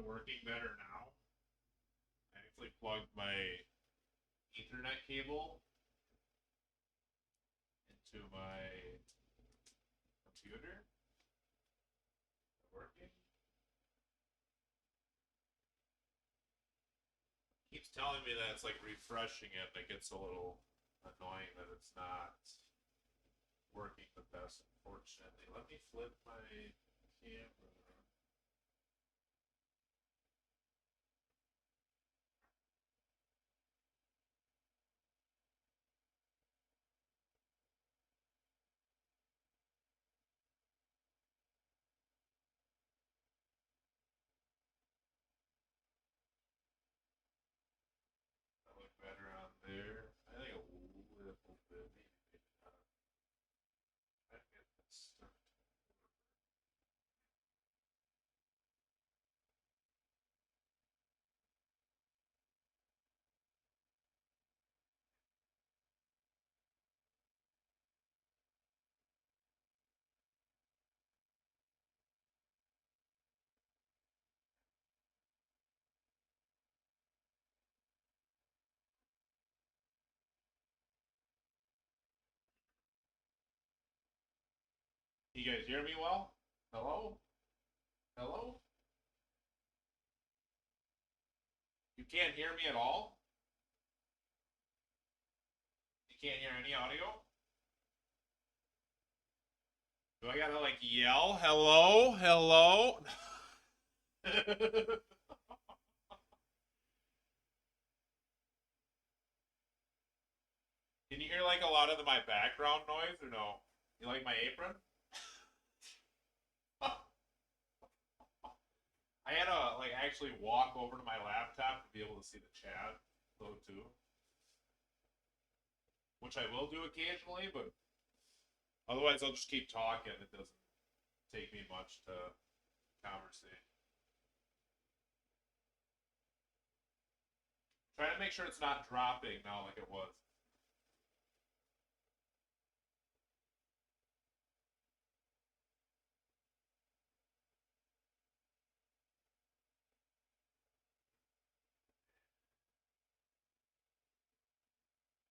it working better now? I actually plugged my Ethernet cable into my computer. Is it working? Keeps telling me that it's like refreshing it, and it gets a little annoying that it's not working the best, unfortunately. Let me flip my camera. That look better on there. I think a little bit, maybe not. I get this stuff. You guys hear me well? Hello? Hello? You can't hear me at all? You can't hear any audio? Do I gotta like yell? Hello? Hello? Can you hear like a lot of my background noise or no? You like my apron? I had to like actually walk over to my laptop to be able to see the chat though too. Which I will do occasionally, but otherwise I'll just keep talking. It doesn't take me much to conversate. Trying to make sure it's not dropping now like it was.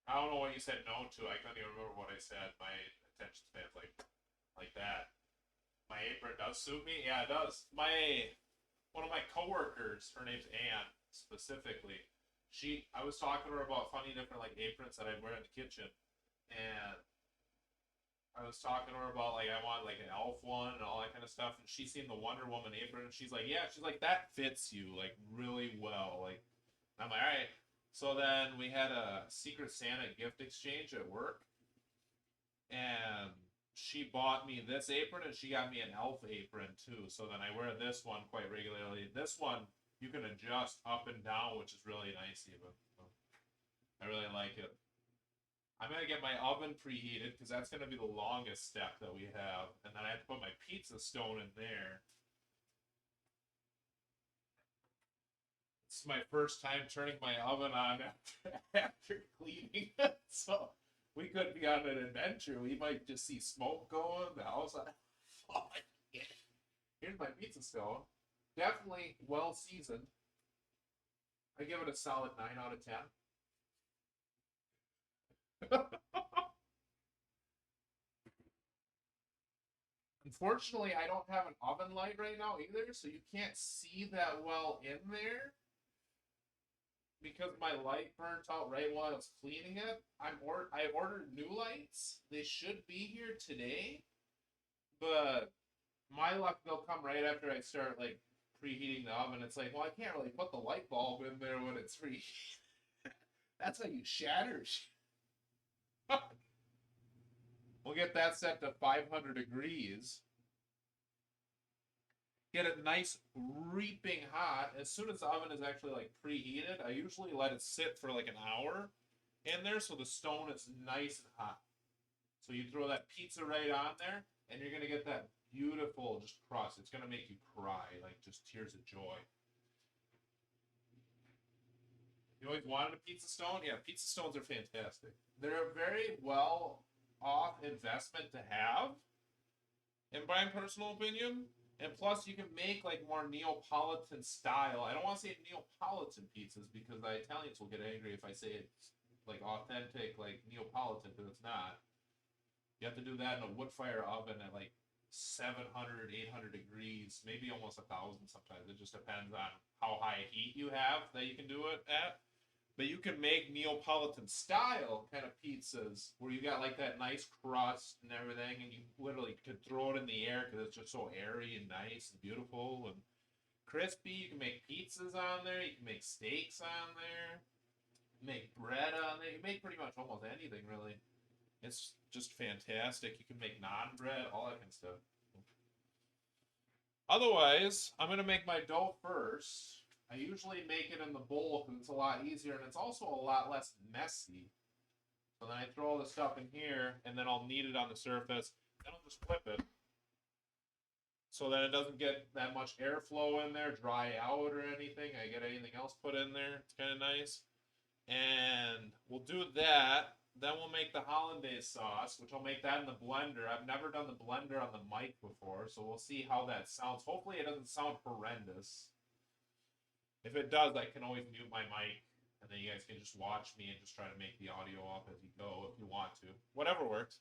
I don't know what you said no to. I couldn't even remember what I said. My attention span's like that. My apron does suit me. Yeah, it does. One of my coworkers, her name's Anne specifically. I was talking to her about funny different like aprons that I wear in the kitchen, and I was talking to her about like I want like an elf one and all that kind of stuff, and she seen the Wonder Woman apron, and she's like, yeah, she's like that fits you like really well, like. I'm like, all right. So then we had a Secret Santa gift exchange at work, and she bought me this apron and she got me an elf apron too. So then I wear this one quite regularly. This one you can adjust up and down, which is really nice even. I really like it. I'm gonna get my oven preheated because that's gonna be the longest step that we have, and then I have to put my pizza stone in there. It's my first time turning my oven on after cleaning it, so we could be on an adventure. We might just see smoke going. The house. Oh, yeah. Here's my pizza stone. Definitely well seasoned. I give it a solid 9 out of 10. Unfortunately, I don't have an oven light right now either, so you can't see that well in there. Because my light burnt out right while I was cleaning it. I ordered new lights. They should be here today, but my luck they'll come right after I start like preheating the oven. It's like, well, I can't really put the light bulb in there when it's preheated. That's how you shatter. We'll get that set to 500 degrees. Get it nice reaping hot. As soon as the oven is actually like preheated, I usually let it sit for like an hour in there so the stone is nice and hot. So you throw that pizza right on there, and you're gonna get that beautiful just crust. It's gonna make you cry, like just tears of joy. You always wanted a pizza stone? Yeah, pizza stones are fantastic. They're a very well off investment to have, in my personal opinion. And plus, you can make like more Neapolitan style. I don't want to say Neapolitan pizzas because the Italians will get angry if I say it's like authentic, like Neapolitan, because it's not. You have to do that in a wood fire oven at like 700, 800 degrees, maybe almost 1,000 sometimes. It just depends on how high heat you have that you can do it at. But you can make Neapolitan style kind of pizzas where you got like that nice crust and everything, and you literally could throw it in the air because it's just so airy and nice and beautiful and crispy. You can make pizzas on there. You can make steaks on there. Make bread on there. You can make pretty much almost anything really. It's just fantastic. You can make naan bread, all that kind of stuff. Otherwise, I'm gonna make my dough first. I usually make it in the bowl because it's a lot easier and it's also a lot less messy. So then I throw all the stuff in here and then I'll knead it on the surface. Then I'll just flip it so that it doesn't get that much airflow in there, dry out or anything. I get anything else put in there. It's kind of nice. And we'll do that. Then we'll make the hollandaise sauce, which I'll make that in the blender. I've never done the blender on the mic before, so we'll see how that sounds. Hopefully it doesn't sound horrendous. If it does, I can always mute my mic, and then you guys can just watch me and just try to make the audio up as you go if you want to. Whatever works.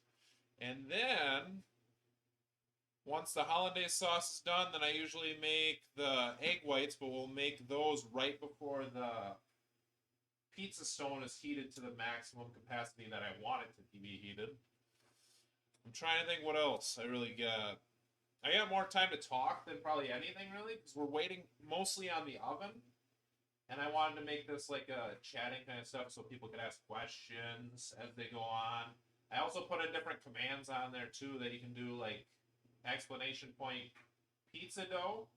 And then, once the hollandaise sauce is done, then I usually make the egg whites, but we'll make those right before the pizza stone is heated to the maximum capacity that I want it to be heated. I'm trying to think what else I really got. I got more time to talk than probably anything, really, because we're waiting mostly on the oven. And I wanted to make this like a chatting kind of stuff so people could ask questions as they go on. I also put in different commands on there, too, that you can do, like exclamation point pizza dough.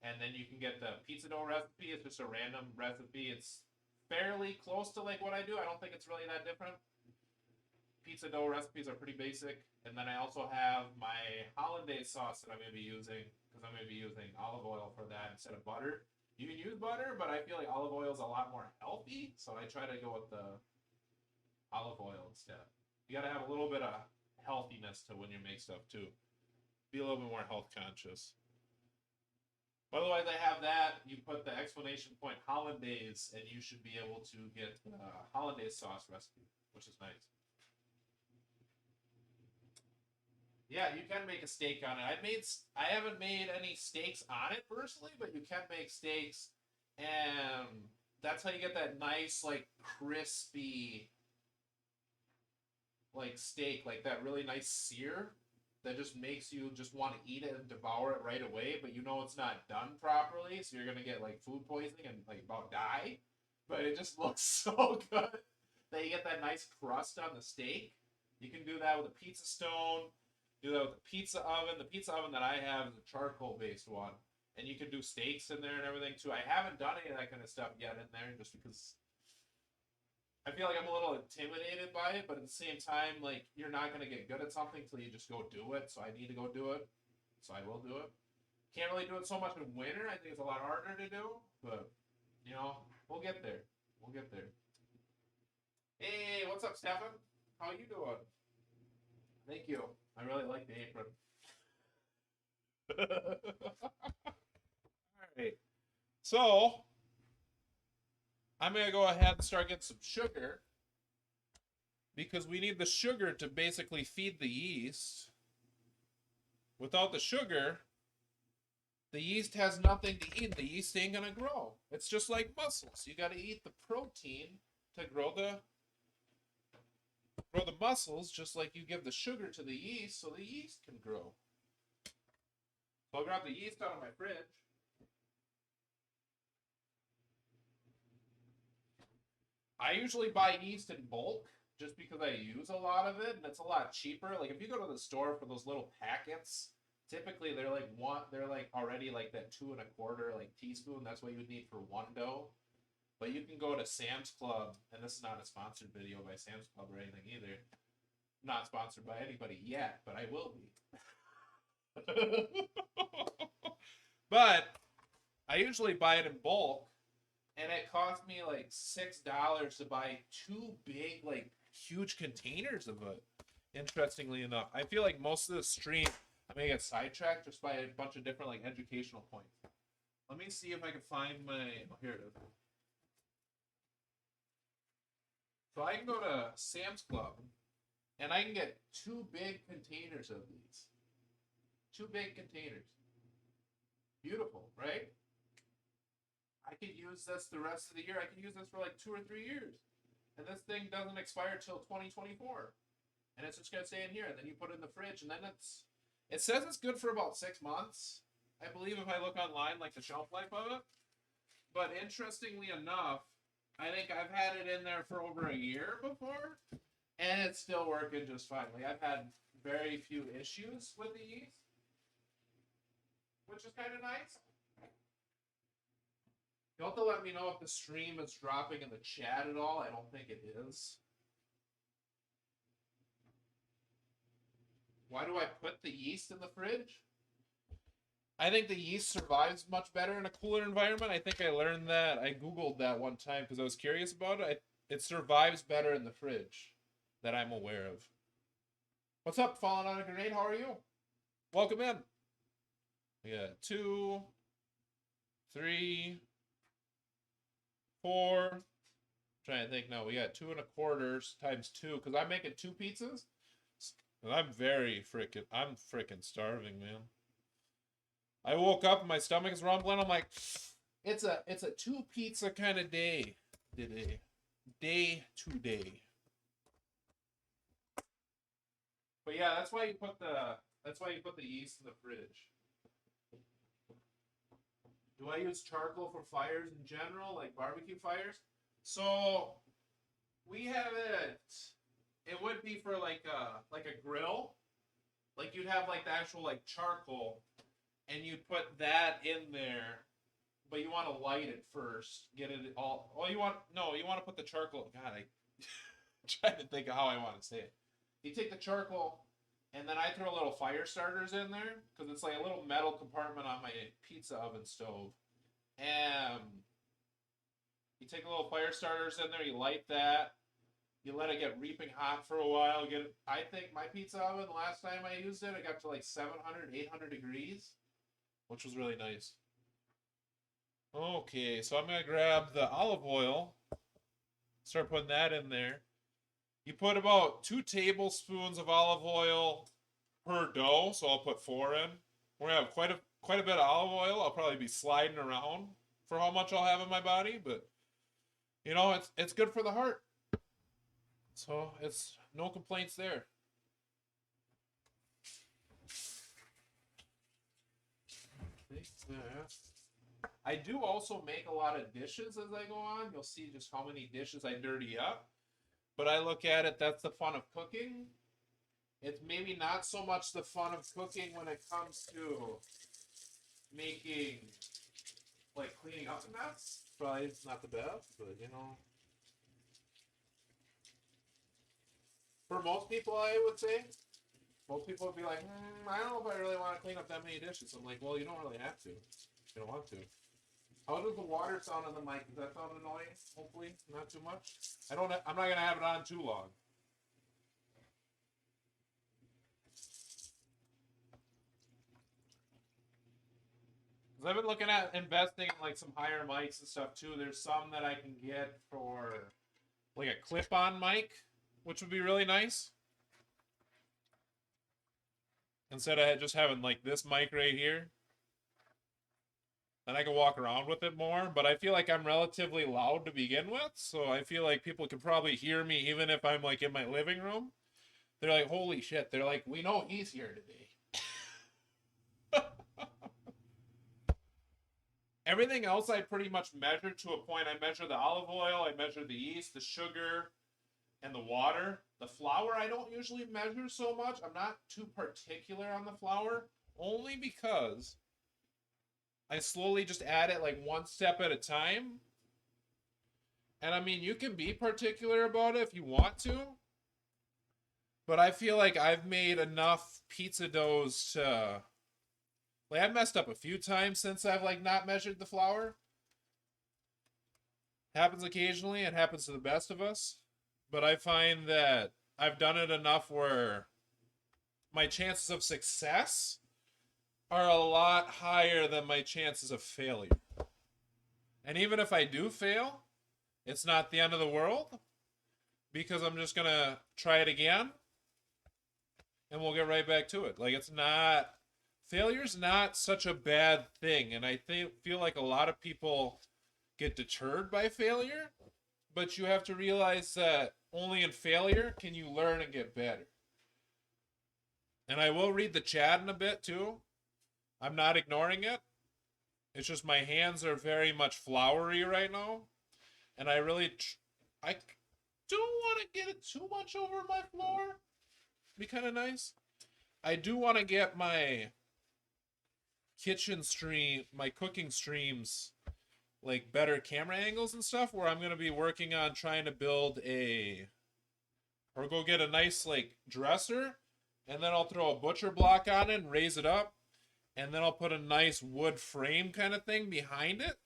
And then you can get the pizza dough recipe. It's just a random recipe. It's fairly close to like what I do. I don't think it's really that different. Pizza dough recipes are pretty basic. And then I also have my hollandaise sauce that I'm going to be using because I'm going to be using olive oil for that instead of butter. You can use butter, but I feel like olive oil is a lot more healthy, so I try to go with the olive oil instead. You got to have a little bit of healthiness to when you make stuff too. Be a little bit more health conscious. Otherwise, I have that. You put the exclamation point hollandaise, and you should be able to get the hollandaise sauce recipe, which is nice. Yeah, you can make a steak on it. I haven't made any steaks on it personally, but you can make steaks, and that's how you get that nice, like, crispy, like, steak, like that really nice sear that just makes you just want to eat it and devour it right away, but you know it's not done properly, so you're gonna get like food poisoning and like about die. But it just looks so good that you get that nice crust on the steak. You can do that with a pizza stone. Do that with a pizza oven. The pizza oven that I have is a charcoal-based one. And you can do steaks in there and everything, too. I haven't done any of that kind of stuff yet in there just because I feel like I'm a little intimidated by it. But at the same time, like, you're not going to get good at something until you just go do it. So I need to go do it. So I will do it. Can't really do it so much in winter. I think it's a lot harder to do. But, you know, we'll get there. We'll get there. Hey, what's up, Stefan? How you doing? Thank you. I really like the apron. Alright. So, I'm going to go ahead and start getting some sugar. Because we need the sugar to basically feed the yeast. Without the sugar, the yeast has nothing to eat. The yeast ain't going to grow. It's just like muscles. You got to eat the protein to grow the muscles, just like you give the sugar to the yeast so the yeast can grow. So I'll grab the yeast out of my fridge. I usually buy yeast in bulk just because I use a lot of it and it's a lot cheaper. Like if you go to the store for those little packets, typically they're like already like that 2 1/4 like teaspoon. That's what you would need for one dough. But you can go to Sam's Club, and this is not a sponsored video by Sam's Club or anything either. Not sponsored by anybody yet, but I will be. But I usually buy it in bulk, and it cost me like $6 to buy 2 big, like, huge containers of it. Interestingly enough, I feel like most of the stream, I may get sidetracked just by a bunch of different like educational points. Let me see if I can find my. Oh, here it is. So I can go to Sam's Club, and I can get 2 big containers of these. 2 big containers. Beautiful, right? I could use this the rest of the year. I could use this for like 2 or 3 years. And this thing doesn't expire till 2024. And it's just going to stay in here. And then you put it in the fridge. And then it says it's good for about 6 months. I believe if I look online, like the shelf life of it. But interestingly enough, I think I've had it in there for over a year before. And it's still working just fine. Like I've had very few issues with the yeast, which is kind of nice. You'll have to let me know if the stream is dropping in the chat at all. I don't think it is. Why do I put the yeast in the fridge? I think the yeast survives much better in a cooler environment. I think I learned that. I Googled that one time because I was curious about it. It survives better in the fridge that I'm aware of. What's up, Falling on a Grenade? How are you? Welcome in. Yeah, 2, 3, 4. Trying to think. No, we got 2 1/4 times 2 because I'm making 2 pizzas. And I'm freaking starving, man. I woke up and my stomach is rumbling. I'm like, it's a 2 pizza kind of day today. Day to day. But yeah, that's why you put the yeast in the fridge. Do I use charcoal for fires in general, like barbecue fires? So we have it. It would be for like a grill. Like you'd have like the actual like charcoal, and you'd put that in there, but you want to light it first. Get it all. Oh, you want to put the charcoal. God, I'm trying to think of how I want to say it. You take the charcoal, and then I throw little fire starters in there because it's like a little metal compartment on my pizza oven stove. And you take a little fire starters in there, you light that, you let it get reaping hot for a while. I think my pizza oven, the last time I used it, it got to like 700, 800 degrees, which was really nice. Okay, so I'm going to grab the olive oil, start putting that in there. You put about 2 tablespoons of olive oil per dough, so I'll put 4 in. We're gonna have quite a bit of olive oil. I'll probably be sliding around for how much I'll have in my body, but you know, it's good for the heart. So it's no complaints there. I do also make a lot of dishes as I go on. You'll see just how many dishes I dirty up. But I look at it, that's the fun of cooking. It's maybe not so much the fun of cooking when it comes to making, like cleaning up a mess. Probably it's not the best, but you know. For most people, I would say, most people would be like, I don't know if I really want to clean up that many dishes. I'm like, well, you don't really have to. You don't want to. How does the water sound on the mic? Does that sound annoying? Hopefully, not too much. I'm not gonna have it on too long. Because I've been looking at investing in like some higher mics and stuff too. There's some that I can get for like a clip-on mic, which would be really nice. Instead of just having like this mic right here. And I can walk around with it more, but I feel like I'm relatively loud to begin with, so I feel like people can probably hear me even if I'm like in my living room. They're like, holy shit. They're like, we know he's here today. Everything else I pretty much measure to a point. I measure the olive oil, I measure the yeast, the sugar, and the water. The flour I don't usually measure so much. I'm not too particular on the flour, only because I slowly just add it like 1 step at a time. And I mean, you can be particular about it if you want to. But I feel like I've made enough pizza doughs to... Like, I've messed up a few times since I've like not measured the flour. Happens occasionally. It happens to the best of us. But I find that I've done it enough where my chances of success are a lot higher than my chances of failure. And even if I do fail, it's not the end of the world because I'm just going to try it again and we'll get right back to it. Like, it's not, failure's not such a bad thing. And I feel like a lot of people get deterred by failure, but you have to realize that only in failure can you learn and get better. And I will read the chat in a bit too. I'm not ignoring it. It's just my hands are very much floury right now. And I really, I don't want to get it too much over my floor. Be kind of nice. I do want to get my my cooking streams, like better camera angles and stuff, where I'm going to be working on trying to build or go get a nice like dresser, and then I'll throw a butcher block on it and raise it up, and then I'll put a nice wood frame kind of thing behind it,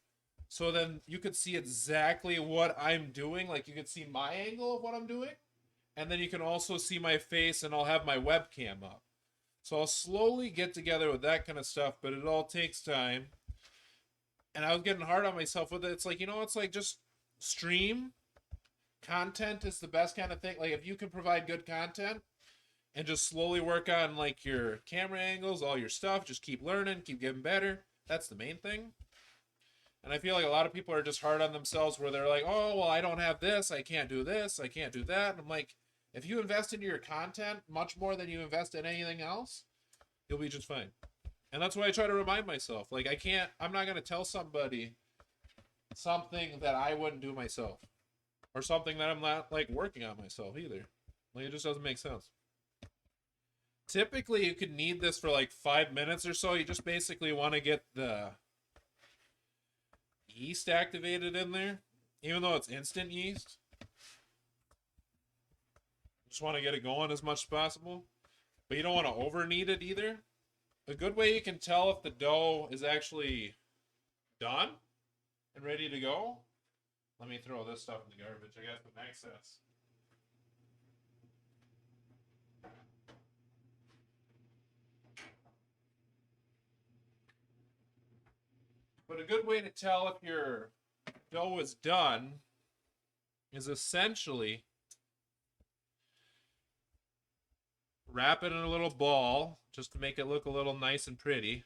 so then you could see exactly what I'm doing. Like, you could see my angle of what I'm doing, and then you can also see my face, and I'll have my webcam up. So I'll slowly get together with that kind of stuff, but it all takes time. And I was getting hard on myself with it. It's like, it's like just stream. Content is the best kind of thing. Like, if you can provide good content and just slowly work on like your camera angles, all your stuff, just keep learning, keep getting better. That's the main thing. And I feel like a lot of people are just hard on themselves where they're like, oh, well, I don't have this, I can't do this, I can't do that. And I'm like, if you invest into your content much more than you invest in anything else, you'll be just fine. And that's why I try to remind myself. Like, I'm not going to tell somebody something that I wouldn't do myself. Or something that I'm not, like, working on myself either. Like, it just doesn't make sense. Typically, you could need this for, like, 5 minutes or so. You just basically want to get the yeast activated in there. Even though it's instant yeast. Just want to get it going as much as possible. But you don't want to over knead it either. A good way you can tell if the dough is actually done and ready to go. Let me throw this stuff in the garbage. I got some excess. But a good way to tell if your dough is done is essentially wrap it in a little ball just to make it look a little nice and pretty.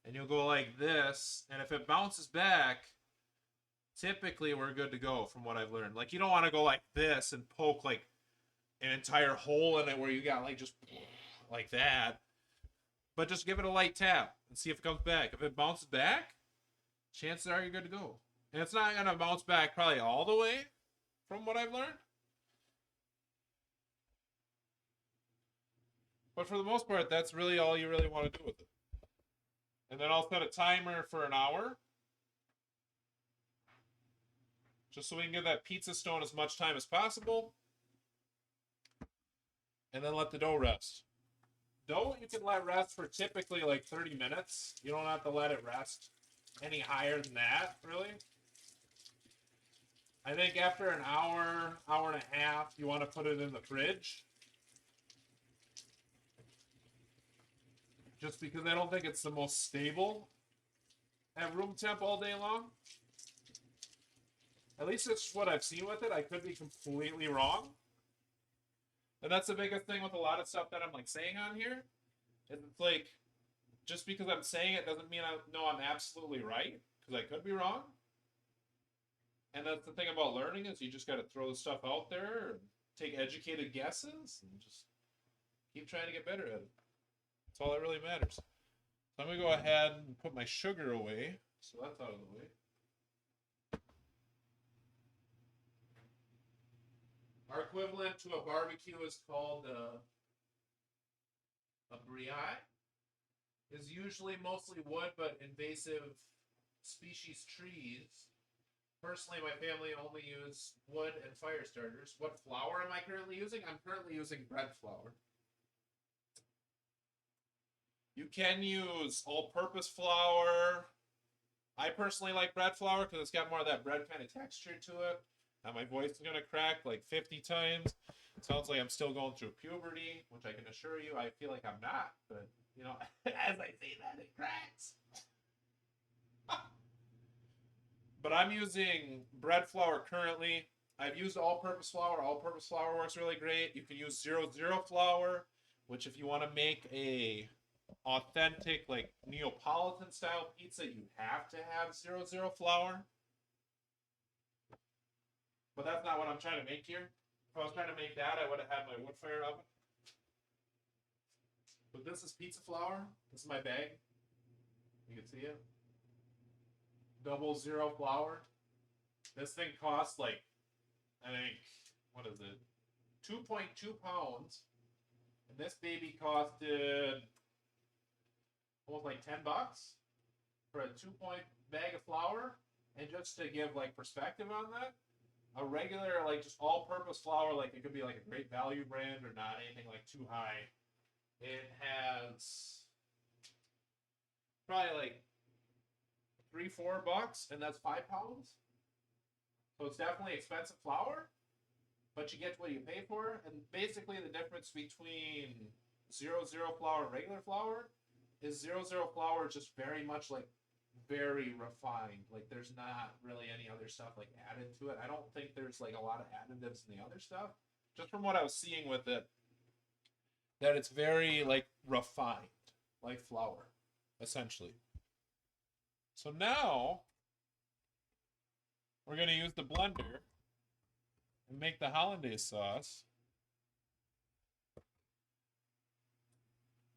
And you'll go like this. And if it bounces back, typically we're good to go from what I've learned. Like, you don't want to go like this and poke like an entire hole in it where you got like just like that. But just give it a light tap and see if it comes back. If it bounces back, chances are you're good to go. And it's not going to bounce back probably all the way from what I've learned. But for the most part, that's really all you really want to do with it. And then I'll set a timer for an hour. Just so we can give that pizza stone as much time as possible. And then let the dough rest. Dough you can let rest for typically like 30 minutes. You don't have to let it rest any higher than that, really. I think after an hour, hour and a half, you want to put it in the fridge. Just because I don't think it's the most stable at room temp all day long. At least it's what I've seen with it. I could be completely wrong. And that's the biggest thing with a lot of stuff that I'm like saying on here. It's like, just because I'm saying it doesn't mean I know I'm absolutely right, because I could be wrong. And that's the thing about learning, is you just got to throw the stuff out there and take educated guesses and just keep trying to get better at it. That's all that really matters. So I'm going to go ahead and put my sugar away. So that's out of the way. Our equivalent to a barbecue is called a brioche. Is usually mostly wood, but invasive species trees. Personally, my family only use wood and fire starters. What flour am I currently using? I'm currently using bread flour. You can use all-purpose flour. I personally like bread flour because it's got more of that bread kind of texture to it. Now my voice is going to crack like 50 times. It sounds like I'm still going through puberty, which I can assure you, I feel like I'm not. But, you know, as I say that, it cracks. But I'm using bread flour currently. I've used all-purpose flour. All-purpose flour works really great. You can use 00 flour, which if you want to make a authentic, like, Neapolitan style pizza, you have to have 00 flour. But that's not what I'm trying to make here. If I was trying to make that, I would have had my wood fire oven. But this is pizza flour. This is my bag. You can see it. 00 flour. This thing costs like, I think, what is it? 2.2 pounds. And this baby costed almost like $10 for a 2-point bag of flour. And just to give like perspective on that, a regular like just all-purpose flour, like it could be like a Great Value brand or not anything like too high. It has probably like $3-4, and that's 5 pounds. So it's definitely expensive flour, but you get what you pay for. And basically, the difference between 00 flour and regular flour is 00 flour is just very much like very refined. Like there's not really any other stuff like added to it. I don't think there's like a lot of additives in the other stuff. Just from what I was seeing with it, that it's very like refined, like flour, essentially. So now we're going to use the blender and make the hollandaise sauce.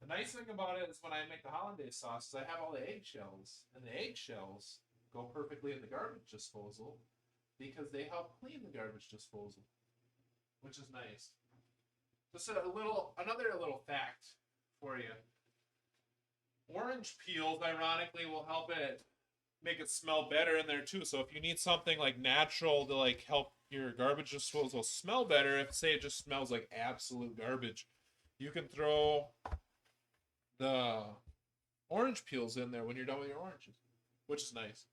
The nice thing about it is when I make the hollandaise sauce is I have all the eggshells, and the eggshells go perfectly in the garbage disposal because they help clean the garbage disposal, which is nice. Just another little fact for you. Orange peels, ironically, will help it make it smell better in there too. So if you need something like natural to like help your garbage disposal smell better, if say it just smells like absolute garbage, you can throw the orange peels in there when you're done with your oranges, which is nice.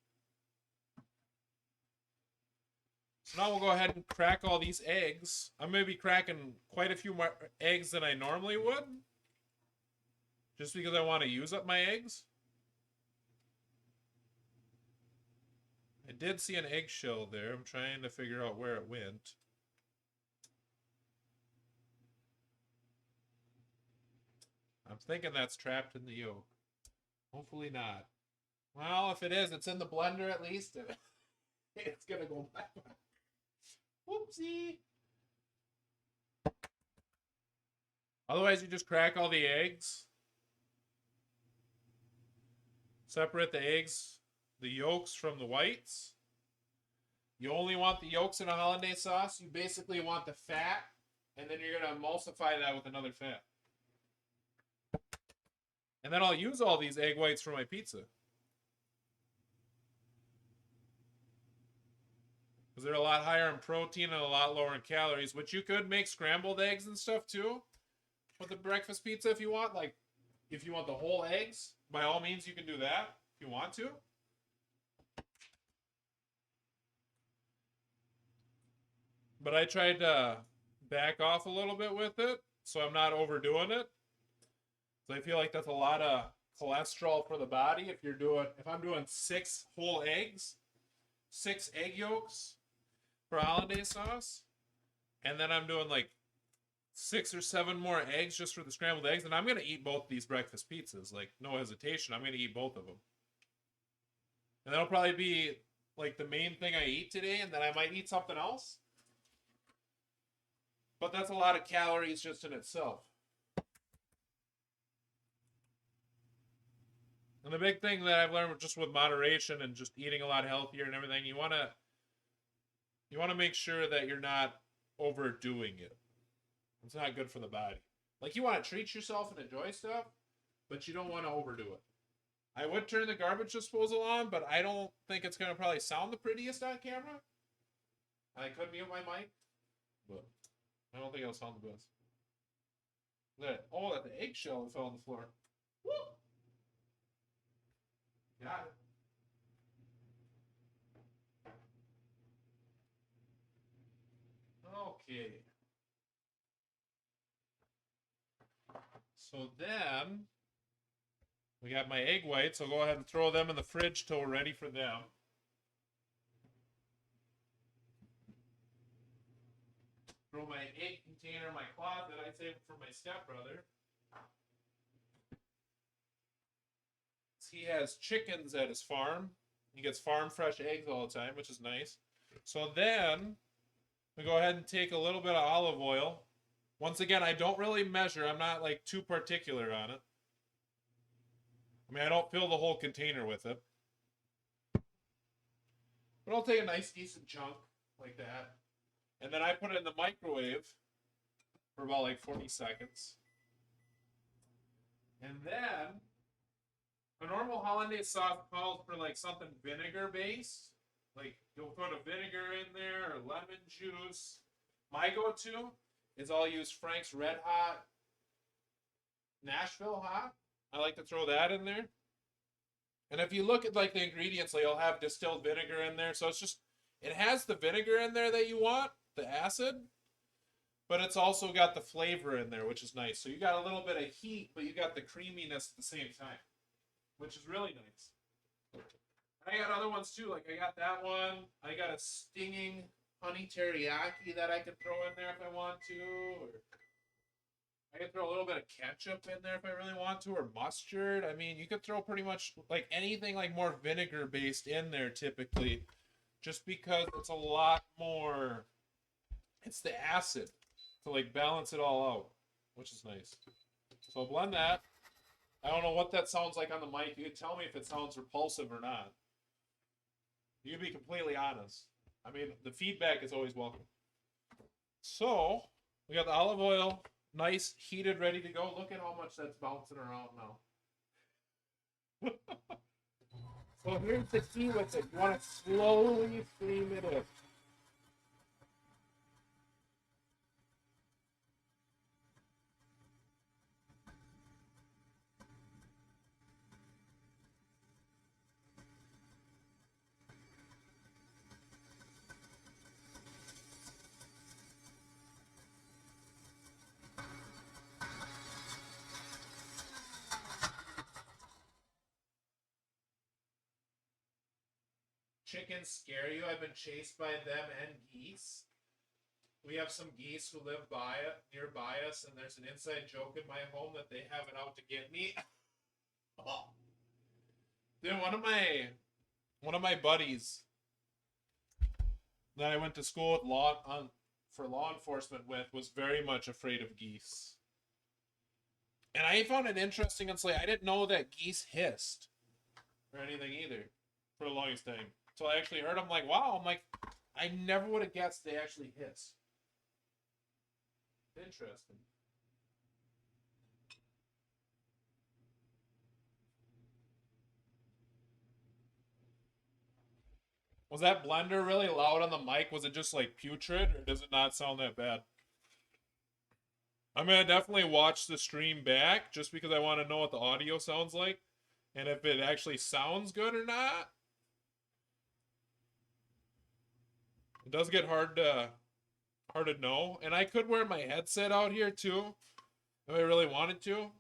So now we'll go ahead and crack all these eggs. I'm going to be cracking quite a few more eggs than I normally would, just because I want to use up my eggs. I did see an eggshell there. I'm trying to figure out where it went. I'm thinking that's trapped in the yolk. Hopefully not. Well, if it is, it's in the blender at least. It's going to go back. Whoopsie. Otherwise, you just crack all the eggs. Separate the eggs, the yolks from the whites. You only want the yolks in a hollandaise sauce. You basically want the fat, and then you're going to emulsify that with another fat. And then I'll use all these egg whites for my pizza. Because they're a lot higher in protein and a lot lower in calories, which you could make scrambled eggs and stuff too with the breakfast pizza if you want. Like, if you want the whole eggs, by all means you can do that if you want to. But I tried to back off a little bit with it, so I'm not overdoing it. So I feel like that's a lot of cholesterol for the body. If I'm doing 6 whole eggs, 6 egg yolks for hollandaise sauce, and then I'm doing like 6 or 7 more eggs just for the scrambled eggs, and I'm going to eat both these breakfast pizzas. Like, no hesitation. I'm going to eat both of them. And that'll probably be like the main thing I eat today, and then I might eat something else. But that's a lot of calories just in itself. And the big thing that I've learned just with moderation and just eating a lot healthier and everything, you want to make sure that you're not overdoing it. It's not good for the body. Like, you want to treat yourself and enjoy stuff, but you don't want to overdo it. I would turn the garbage disposal on, but I don't think it's going to probably sound the prettiest on camera. I could mute my mic, but I don't think it'll sound the best. That the eggshell fell on the floor. Woo! Got it. Okay. So then we got my egg whites. So go ahead and throw them in the fridge till we're ready for them. Throw my egg container in my closet. I saved it for my stepbrother. He has chickens at his farm. He gets farm fresh eggs all the time, which is nice. So then we go ahead and take a little bit of olive oil. Once again, I don't really measure. I'm not like too particular on it. I mean, I don't fill the whole container with it. But I'll take a nice decent chunk like that. And then I put it in the microwave for about like 40 seconds. And then a normal hollandaise sauce calls for like something vinegar based. Like you'll put a vinegar in there or lemon juice. My go-to is I'll use Frank's Red Hot Nashville Hot. I like to throw that in there. And if you look at like the ingredients, like you'll have distilled vinegar in there. So it's just, it has the vinegar in there that you want, the acid, but it's also got the flavor in there, which is nice. So you got a little bit of heat, but you got the creaminess at the same time, which is really nice. I got other ones too. Like I got that one. I got a stinging honey teriyaki that I could throw in there if I want to. Or I could throw a little bit of ketchup in there if I really want to, or mustard. I mean, you could throw pretty much like anything like more vinegar based in there typically, just because it's a lot more. It's the acid to like balance it all out, which is nice. So I'll blend that. I don't know what that sounds like on the mic. You can tell me if it sounds repulsive or not. You can be completely honest. I mean, the feedback is always welcome. So, we got the olive oil, nice, heated, ready to go. Look at how much that's bouncing around now. So here's the key with it. You want to slowly steam it in. Chickens scare you. I've been chased by them and geese. We have some geese who live nearby us, and there's an inside joke in my home that they have it out to get me. Oh. Dude, one of my buddies that I went to school with for law enforcement with was very much afraid of geese. And I found it interesting. It's like I didn't know that geese hissed or anything either for the longest time. So I actually heard them like, wow, I'm like, I never would have guessed they actually hiss. Interesting. Was that blender really loud on the mic? Was it just like putrid, or does it not sound that bad? I'm gonna definitely watch the stream back just because I want to know what the audio sounds like and if it actually sounds good or not. It does get hard to know, and I could wear my headset out here too if I really wanted to,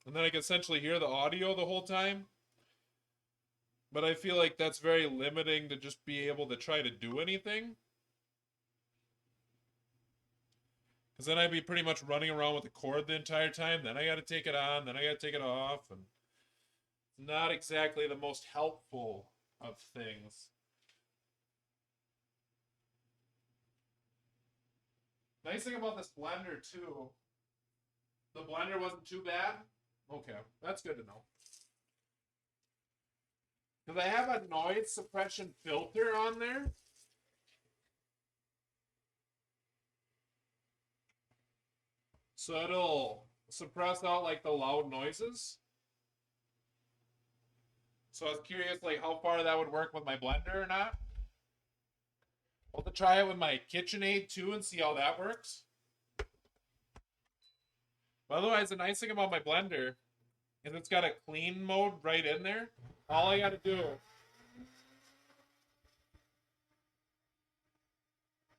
and then I could essentially hear the audio the whole time. But I feel like that's very limiting to just be able to try to do anything. Because then I'd be pretty much running around with the cord the entire time. Then I got to take it on. Then I got to take it off. And it's not exactly the most helpful of things. Nice thing about this blender, too. The blender wasn't too bad. Okay, that's good to know. Because I have a noise suppression filter on there. So it'll suppress out like the loud noises. So I was curious like how far that would work with my blender or not. I'll have to try it with my KitchenAid too and see how that works. But otherwise, the nice thing about my blender is it's got a clean mode right in there. All I gotta do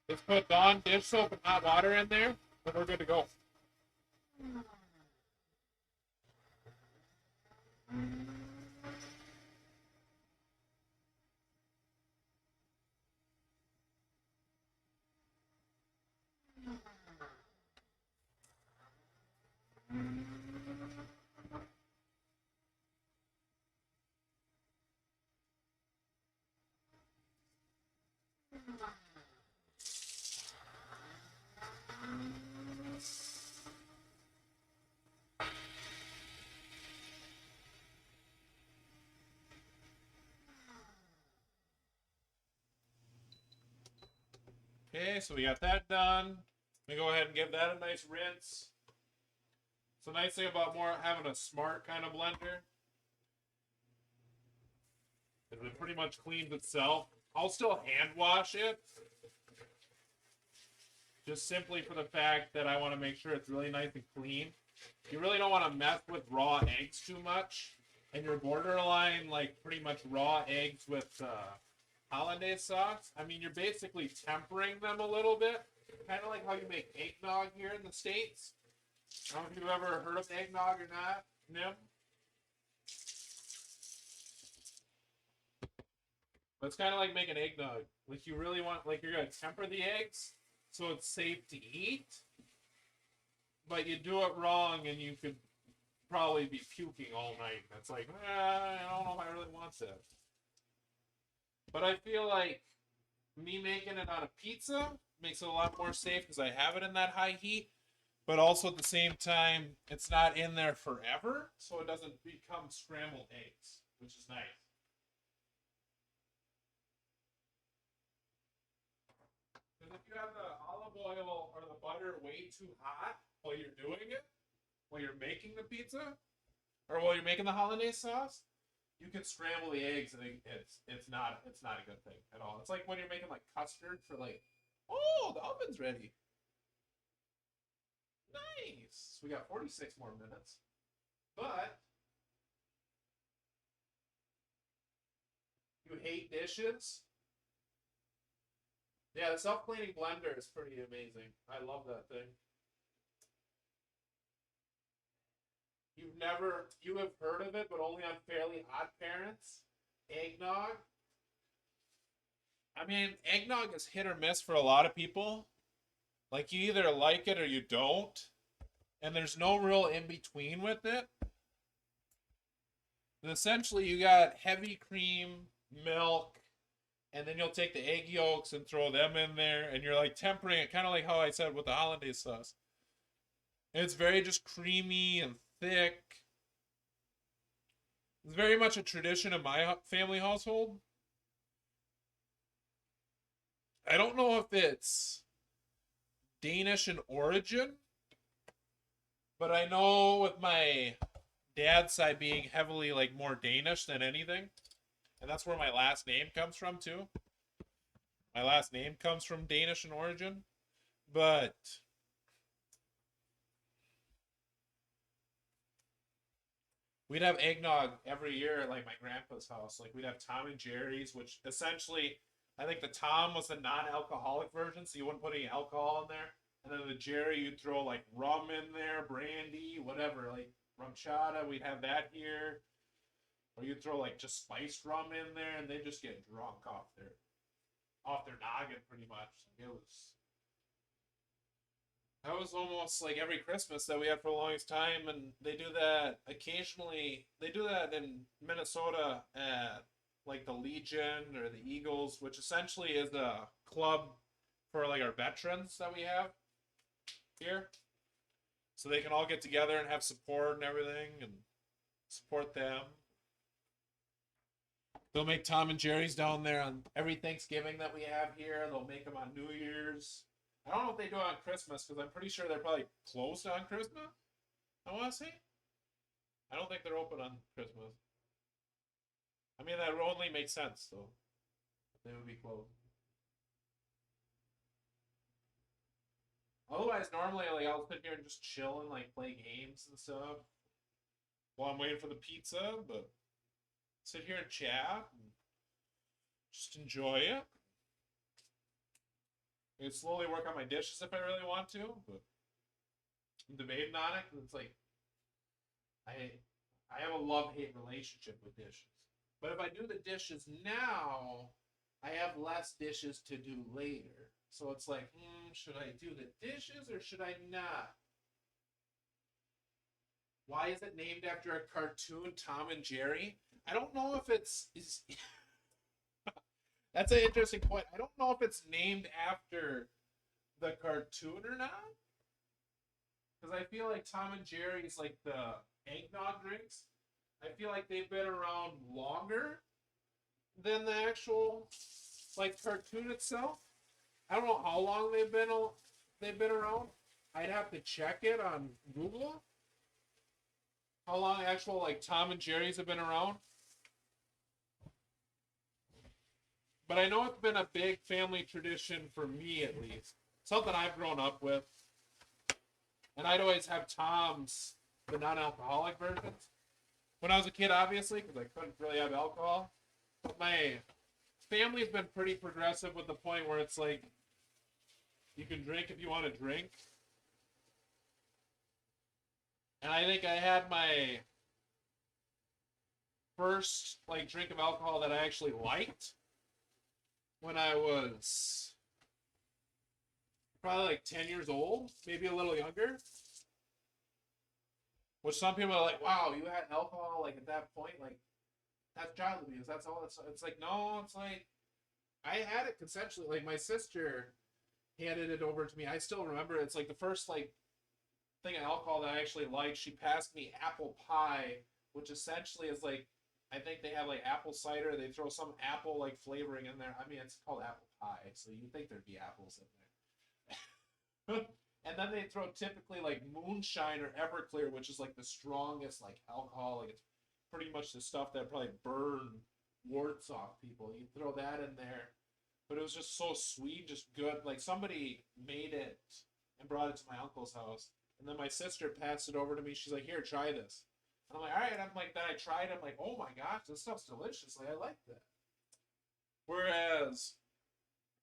is put Dawn dish soap and hot water in there, and we're good to go. Okay, so we got that done. We go ahead and give that a nice rinse. It's a nice thing about more having a smart kind of blender. It pretty much cleans itself. I'll still hand wash it. Just simply for the fact that I want to make sure it's really nice and clean. You really don't want to mess with raw eggs too much. And you're borderline like pretty much raw eggs with hollandaise sauce. I mean, you're basically tempering them a little bit. Kind of like how you make eggnog here in the States. I don't know if you've ever heard of eggnog or not, Nim. But it's kind of like making eggnog. Like you really want, like you're going to temper the eggs so it's safe to eat. But you do it wrong and you could probably be puking all night. It's like, I don't know if I really want that. But I feel like me making it on a pizza makes it a lot more safe because I have it in that high heat. But also at the same time, it's not in there forever, so it doesn't become scrambled eggs, which is nice. Because if you have the olive oil or the butter way too hot while you're doing it, while you're making the pizza, or while you're making the hollandaise sauce, you can scramble the eggs and it's not a good thing at all. It's like when you're making like custard for like, oh, the oven's ready. Nice. We got 46 more minutes. But you hate dishes? Yeah, the self-cleaning blender is pretty amazing. I love that thing. You have heard of it, but only on Fairly Odd Parents. Eggnog. I mean, eggnog is hit or miss for a lot of people. Like, you either like it or you don't. And there's no real in-between with it. And essentially, you got heavy cream, milk, and then you'll take the egg yolks and throw them in there, and you're like tempering it, kind of like how I said with the hollandaise sauce. And it's very just creamy and thick. It's very much a tradition in my family household. I don't know if it's Danish in origin, but I know with my dad's side being heavily like more Danish than anything, and that's where my last name comes from too. My last name comes from Danish in origin, but we'd have eggnog every year at like my grandpa's house. Like we'd have Tom and Jerry's, which essentially I think the Tom was the non-alcoholic version, so you wouldn't put any alcohol in there. And then the Jerry, you'd throw like rum in there, brandy, whatever, like rum chata. We'd have that here, or you'd throw like just spiced rum in there, and they just get drunk off their noggin pretty much. Like, it was that was almost like every Christmas that we had for the longest time, and they do that occasionally. They do that in Minnesota at like the Legion or the Eagles, which essentially is a club for like our veterans that we have here. So they can all get together and have support and everything and support them. They'll make Tom and Jerry's down there on every Thanksgiving that we have here. They'll make them on New Year's. I don't know if they do it on Christmas because I'm pretty sure they're probably closed on Christmas. I want to say. I don't think they're open on Christmas. I mean, that would only make sense, though. They would be closed. Otherwise, normally, like, I'll sit here and just chill and, like, play games and stuff while I'm waiting for the pizza, but sit here and chat and just enjoy it. I can slowly work on my dishes if I really want to, but I'm debating on it because it's like I have a love-hate relationship with dishes. But if I do the dishes now, I have less dishes to do later. So it's like, should I do the dishes or should I not? Why is it named after a cartoon, Tom and Jerry? I don't know if it's that's an interesting point. I don't know if it's named after the cartoon or not. Because I feel like Tom and Jerry's like the eggnog drinks. I feel like they've been around longer than the actual like cartoon itself. I don't know how long they've been around. I'd have to check it on Google. How long actual like Tom and Jerry's have been around. But I know it's been a big family tradition for me at least. Something I've grown up with. And I'd always have Tom's, the non-alcoholic versions. When I was a kid, obviously, because I couldn't really have alcohol. But my family's been pretty progressive with the point where it's like, you can drink if you want to drink. And I think I had my first like drink of alcohol that I actually liked when I was probably like 10 years old, maybe a little younger. Which some people are like, wow, you had alcohol like at that point, like that's child abuse. That's all. It's like no, it's like I had it consensually. Like my sister handed it over to me. I still remember it's like the first like thing of alcohol that I actually liked. She passed me apple pie, which essentially is like I think they have like apple cider. They throw some apple like flavoring in there. I mean, it's called apple pie, so you'd think there'd be apples in there. And then they throw typically like moonshine or Everclear, which is like the strongest like alcohol. Like it's pretty much the stuff that probably burn warts off people. You throw that in there, but it was just so sweet, just good. Like somebody made it and brought it to my uncle's house, and then my sister passed it over to me. She's like, "Here, try this." And I'm like, "All right." I'm like, then I tried it. I'm like, "Oh my gosh, this stuff's delicious." Like I like that. Whereas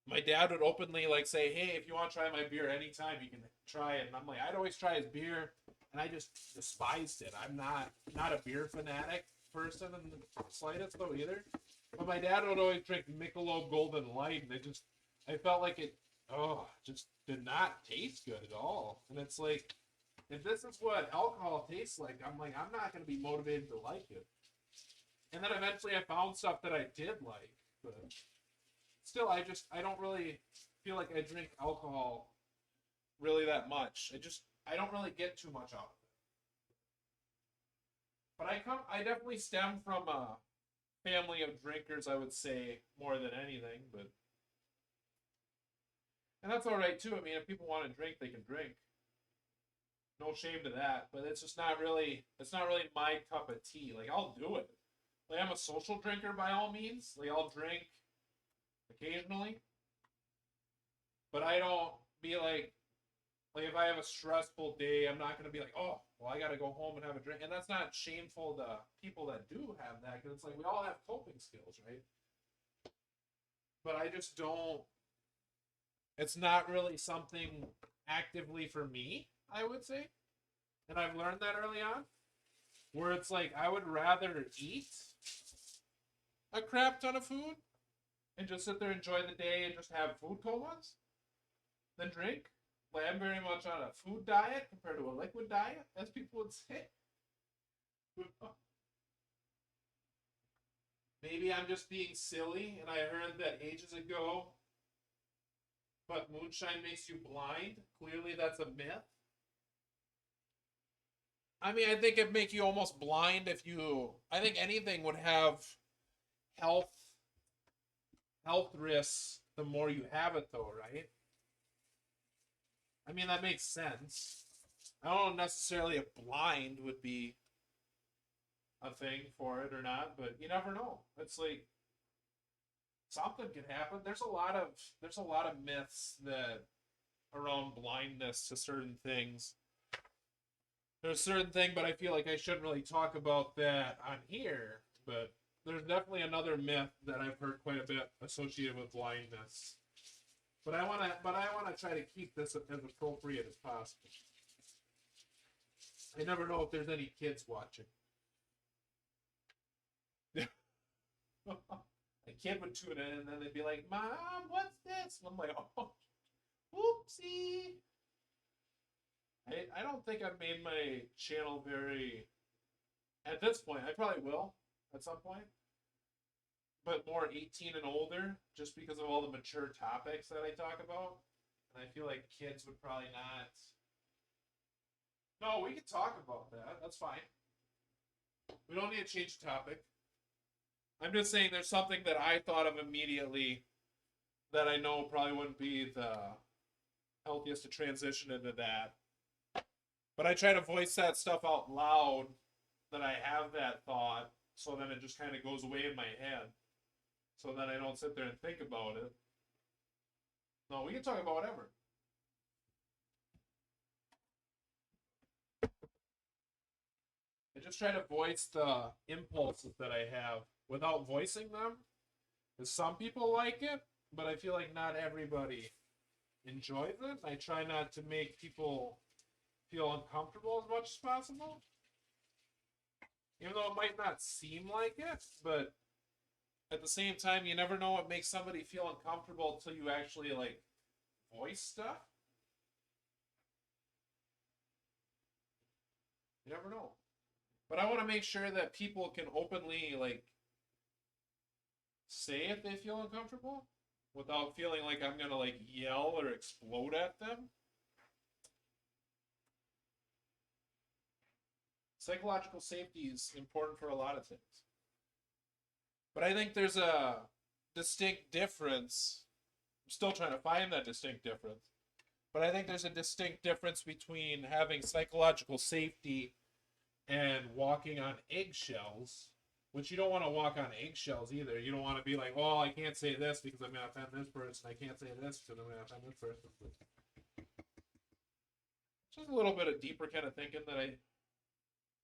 my dad would openly like say, "Hey, if you want to try my beer anytime, you can try it." And I'm like, I'd always try his beer, and I just despised it. I'm not a beer fanatic person in the slightest though either. But my dad would always drink Michelob Golden Light, and I felt like it, just did not taste good at all. And it's like, if this is what alcohol tastes like, I'm like, I'm not going to be motivated to like it. And then eventually I found stuff that I did like, but still, I don't really feel like I drink alcohol really that much. I don't really get too much out of it. But I definitely stem from a family of drinkers, I would say, more than anything, and that's all right too. I mean, if people want to drink, they can drink. No shame to that, but it's not really my cup of tea. Like I'll do it. Like I'm a social drinker by all means. Like I'll drink occasionally, but I don't be like if I have a stressful day, I'm not gonna be like, oh, well, I gotta go home and have a drink. And that's not shameful to people that do have that, because it's like we all have coping skills, right? But I just don't. It's not really something actively for me, I would say, and I've learned that early on. Where it's like I would rather eat a crap ton of food and just sit there, enjoy the day, and just have food comas than drink. Like I'm very much on a food diet compared to a liquid diet, as people would say. Maybe I'm just being silly, and I heard that ages ago, but moonshine makes you blind. Clearly, that's a myth. I mean, I think it'd make you almost blind if you. I think anything would have health health risks the more you have it, though, right? I mean, that makes sense. I don't know necessarily if blind would be a thing for it or not, but you never know. It's like something could happen. There's a lot of myths that around blindness to certain things. There's a certain thing, but I feel like I shouldn't really talk about that on here. But there's definitely another myth that I've heard quite a bit associated with blindness. But I wanna try to keep this as appropriate as possible. I never know if there's any kids watching. A kid would tune in and then they'd be like, "Mom, what's this?" And I'm like, "Oh, whoopsie." I don't think I've made my channel very. At this point, I probably will at some point, but more 18 and older, just because of all the mature topics that I talk about. And I feel like kids would probably not. No, we can talk about that. That's fine. We don't need to change the topic. I'm just saying there's something that I thought of immediately that I know probably wouldn't be the healthiest to transition into that. But I try to voice that stuff out loud, that I have that thought, so then it just kind of goes away in my head. So then I don't sit there and think about it. No, we can talk about whatever. I just try to voice the impulses that I have without voicing them. Because some people like it, but I feel like not everybody enjoys it. I try not to make people feel uncomfortable as much as possible. Even though it might not seem like it, but at the same time, you never know what makes somebody feel uncomfortable until you actually like voice stuff. You never know. But I want to make sure that people can openly like say if they feel uncomfortable without feeling like I'm gonna like yell or explode at them. Psychological safety is important for a lot of things. But I think there's a distinct difference. I'm still trying to find that distinct difference. But I think there's a distinct difference between having psychological safety and walking on eggshells, which you don't want to walk on eggshells either. You don't want to be like, oh, I can't say this because I'm going to offend this person. I can't say this because I'm going to offend this person. Just a little bit of deeper kind of thinking that I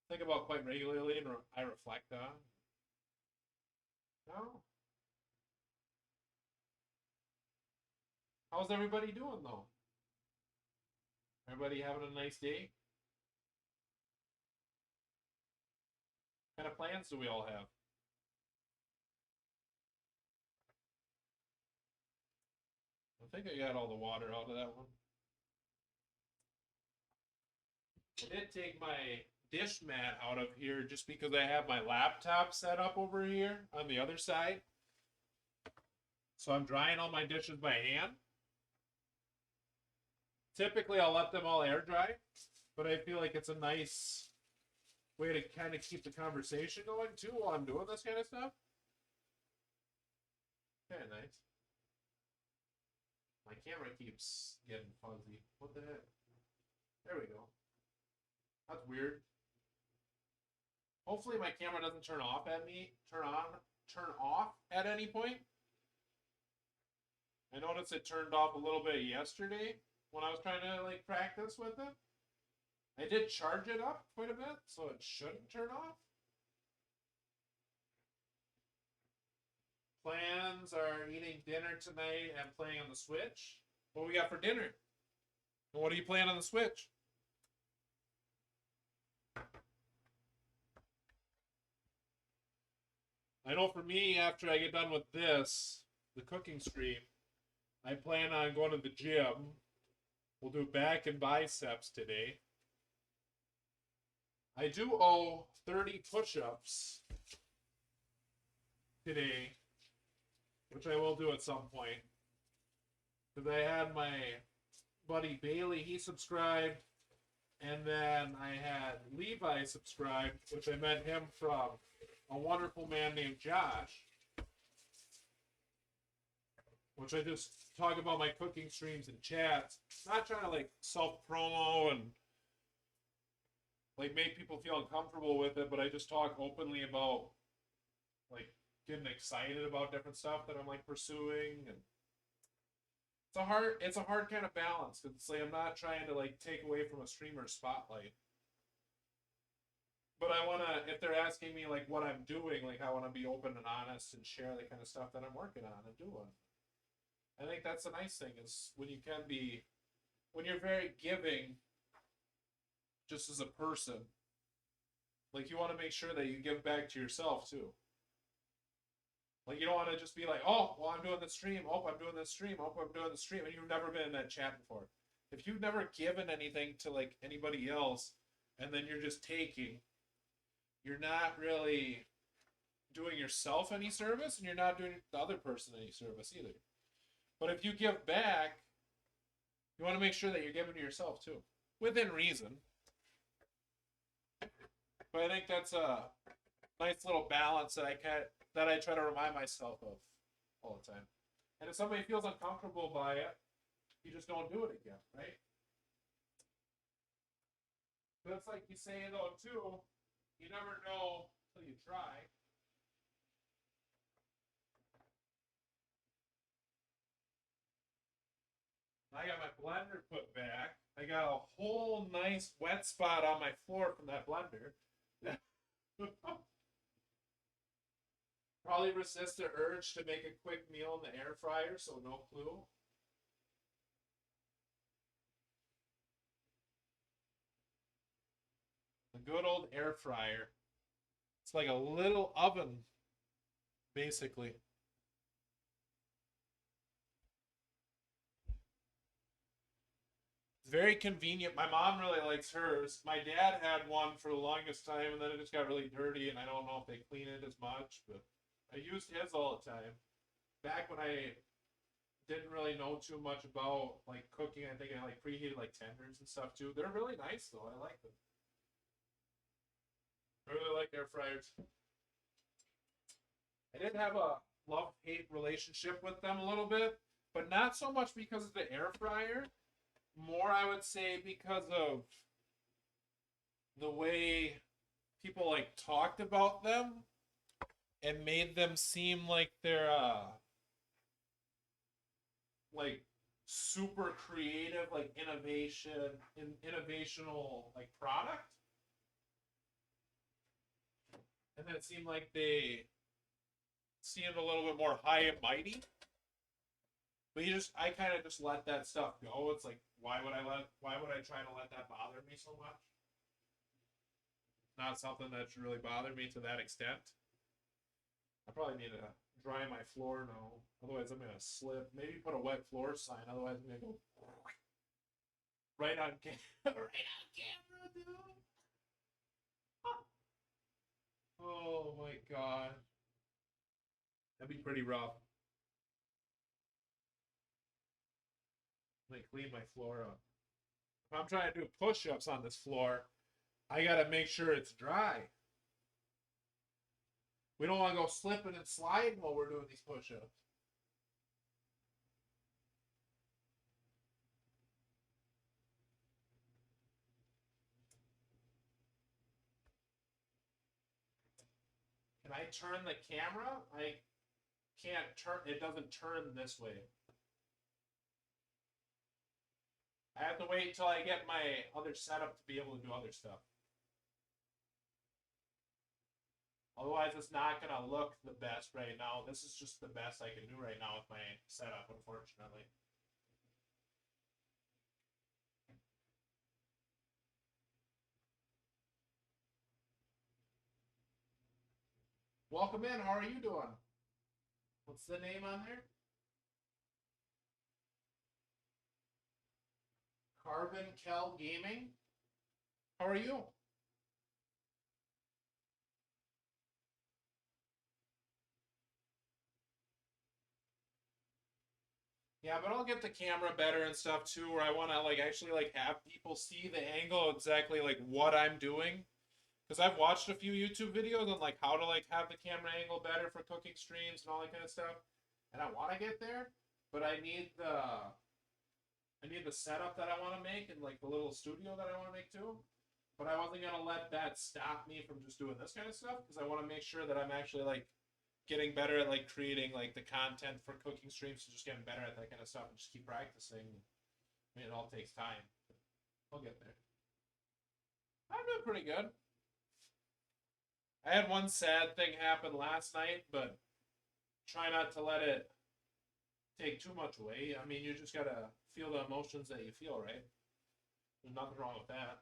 think about quite regularly and I reflect on. No? How's everybody doing though? Everybody having a nice day? What kind of plans do we all have? I think I got all the water out of that one. I did take my dish mat out of here just because I have my laptop set up over here on the other side. So I'm drying all my dishes by hand. Typically, I'll let them all air dry, but I feel like it's a nice way to kind of keep the conversation going too while I'm doing this kind of stuff. Kind of nice. My camera keeps getting fuzzy. What the heck? There we go. That's weird. Hopefully my camera doesn't turn off at any point. I noticed it turned off a little bit yesterday when I was trying to like practice with it. I did charge it up quite a bit, so it shouldn't turn off. Plans are eating dinner tonight and playing on the Switch. What we got for dinner? And what are you playing on the Switch? I know for me, after I get done with this, the cooking stream, I plan on going to the gym. We'll do back and biceps today. I do owe 30 push-ups today, which I will do at some point. Because I had my buddy Bailey, he subscribed, and then I had Levi subscribed, which I met him from a wonderful man named Josh, which I just talk about my cooking streams and chats, not trying to like self-promo and like make people feel uncomfortable with it, but I just talk openly about like getting excited about different stuff that I'm like pursuing, and it's a hard kind of balance because it's like I'm not trying to like take away from a streamer's spotlight. But I want to, if they're asking me like what I'm doing, like I want to be open and honest and share the kind of stuff that I'm working on and doing. I think that's the nice thing is when you're very giving just as a person, like you want to make sure that you give back to yourself too. Like you don't want to just be like, oh, well, I'm doing the stream. Oh, I'm doing this stream. Oh, I'm doing the stream. And you've never been in that chat before. If you've never given anything to like anybody else and then you're just taking, you're not really doing yourself any service and you're not doing the other person any service either. But if you give back, you want to make sure that you're giving to yourself too, within reason. But I think that's a nice little balance that I try to remind myself of all the time. And if somebody feels uncomfortable by it, you just don't do it again, right? But it's like you say though too, you never know till you try. I got my blender put back. I got a whole nice wet spot on my floor from that blender. Probably resist the urge to make a quick meal in the air fryer, so no clue. The good old air fryer. It's like a little oven, basically. It's very convenient. My mom really likes hers. My dad had one for the longest time, and then it just got really dirty, and I don't know if they clean it as much, but I used his all the time. Back when I didn't really know too much about like cooking, I think I like preheated like tenders and stuff too. They're really nice though. I like them. I really like air fryers. I did have a love-hate relationship with them a little bit, but not so much because of the air fryer. More, I would say, because of the way people like talked about them and made them seem like they're like super creative, like innovational like product. And then it seemed like they seemed a little bit more high and mighty. But I kind of just let that stuff go. It's like, why would I try to let that bother me so much? Not something that should really bother me to that extent. I probably need to dry my floor now. Otherwise, I'm gonna slip. Maybe put a wet floor sign. Otherwise, I'm gonna go right on camera. Right on camera, dude. Oh my god, that'd be pretty rough. Let me clean my floor up. If I'm trying to do push-ups on this floor, I gotta make sure it's dry. We don't want to go slipping and sliding while we're doing these push-ups. Can I turn the camera? I can't turn. It doesn't turn this way. I have to wait until I get my other setup to be able to do other stuff. Otherwise, it's not going to look the best right now. This is just the best I can do right now with my setup, unfortunately. Welcome in. How are you doing? What's the name on there? Carbon Kel Gaming. How are you? Yeah, but I'll get the camera better and stuff too, where I want to like actually like have people see the angle exactly like what I'm doing. Because I've watched a few YouTube videos on like how to like have the camera angle better for cooking streams and all that kind of stuff, and I want to get there, but I need the setup that I want to make and like the little studio that I want to make too. But I wasn't gonna let that stop me from just doing this kind of stuff because I want to make sure that I'm actually like getting better at like creating like the content for cooking streams, so just getting better at that kind of stuff and just keep practicing. I mean, it all takes time. I'll get there. I'm doing pretty good. I had one sad thing happen last night, but try not to let it take too much away. I mean, you just gotta feel the emotions that you feel, right? There's nothing wrong with that.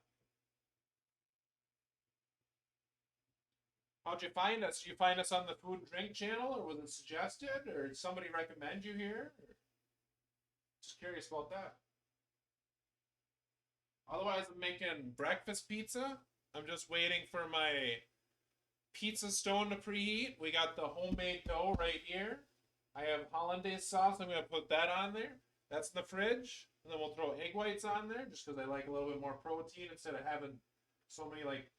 How'd you find us? Did you find us on the food and drink channel, or was it suggested, or did somebody recommend you here? Or... Just curious about that. Otherwise, I'm making breakfast pizza. I'm just waiting for my pizza stone to preheat. We got the homemade dough right here. I have hollandaise sauce. I'm going to put that on there. That's in the fridge. And then we'll throw egg whites on there just because I like a little bit more protein instead of having so many like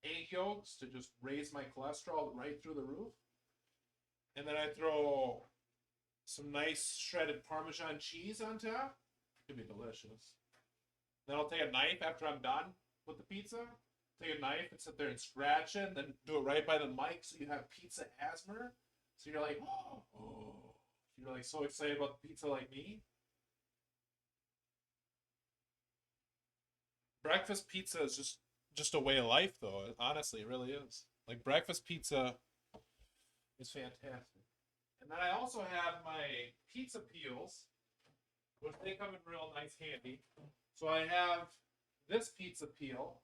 egg yolks to just raise my cholesterol right through the roof. And then I throw some nice shredded Parmesan cheese on top. Could be delicious. Then I'll take a knife after I'm done with the pizza. Take a knife and sit there and scratch it, and then do it right by the mic so you have pizza asthma. So you're like, oh, you're like so excited about the pizza like me. Breakfast pizza is just a way of life, though. Honestly, it really is. Like breakfast pizza is fantastic. And then I also have my pizza peels, which they come in real nice handy. So I have this pizza peel,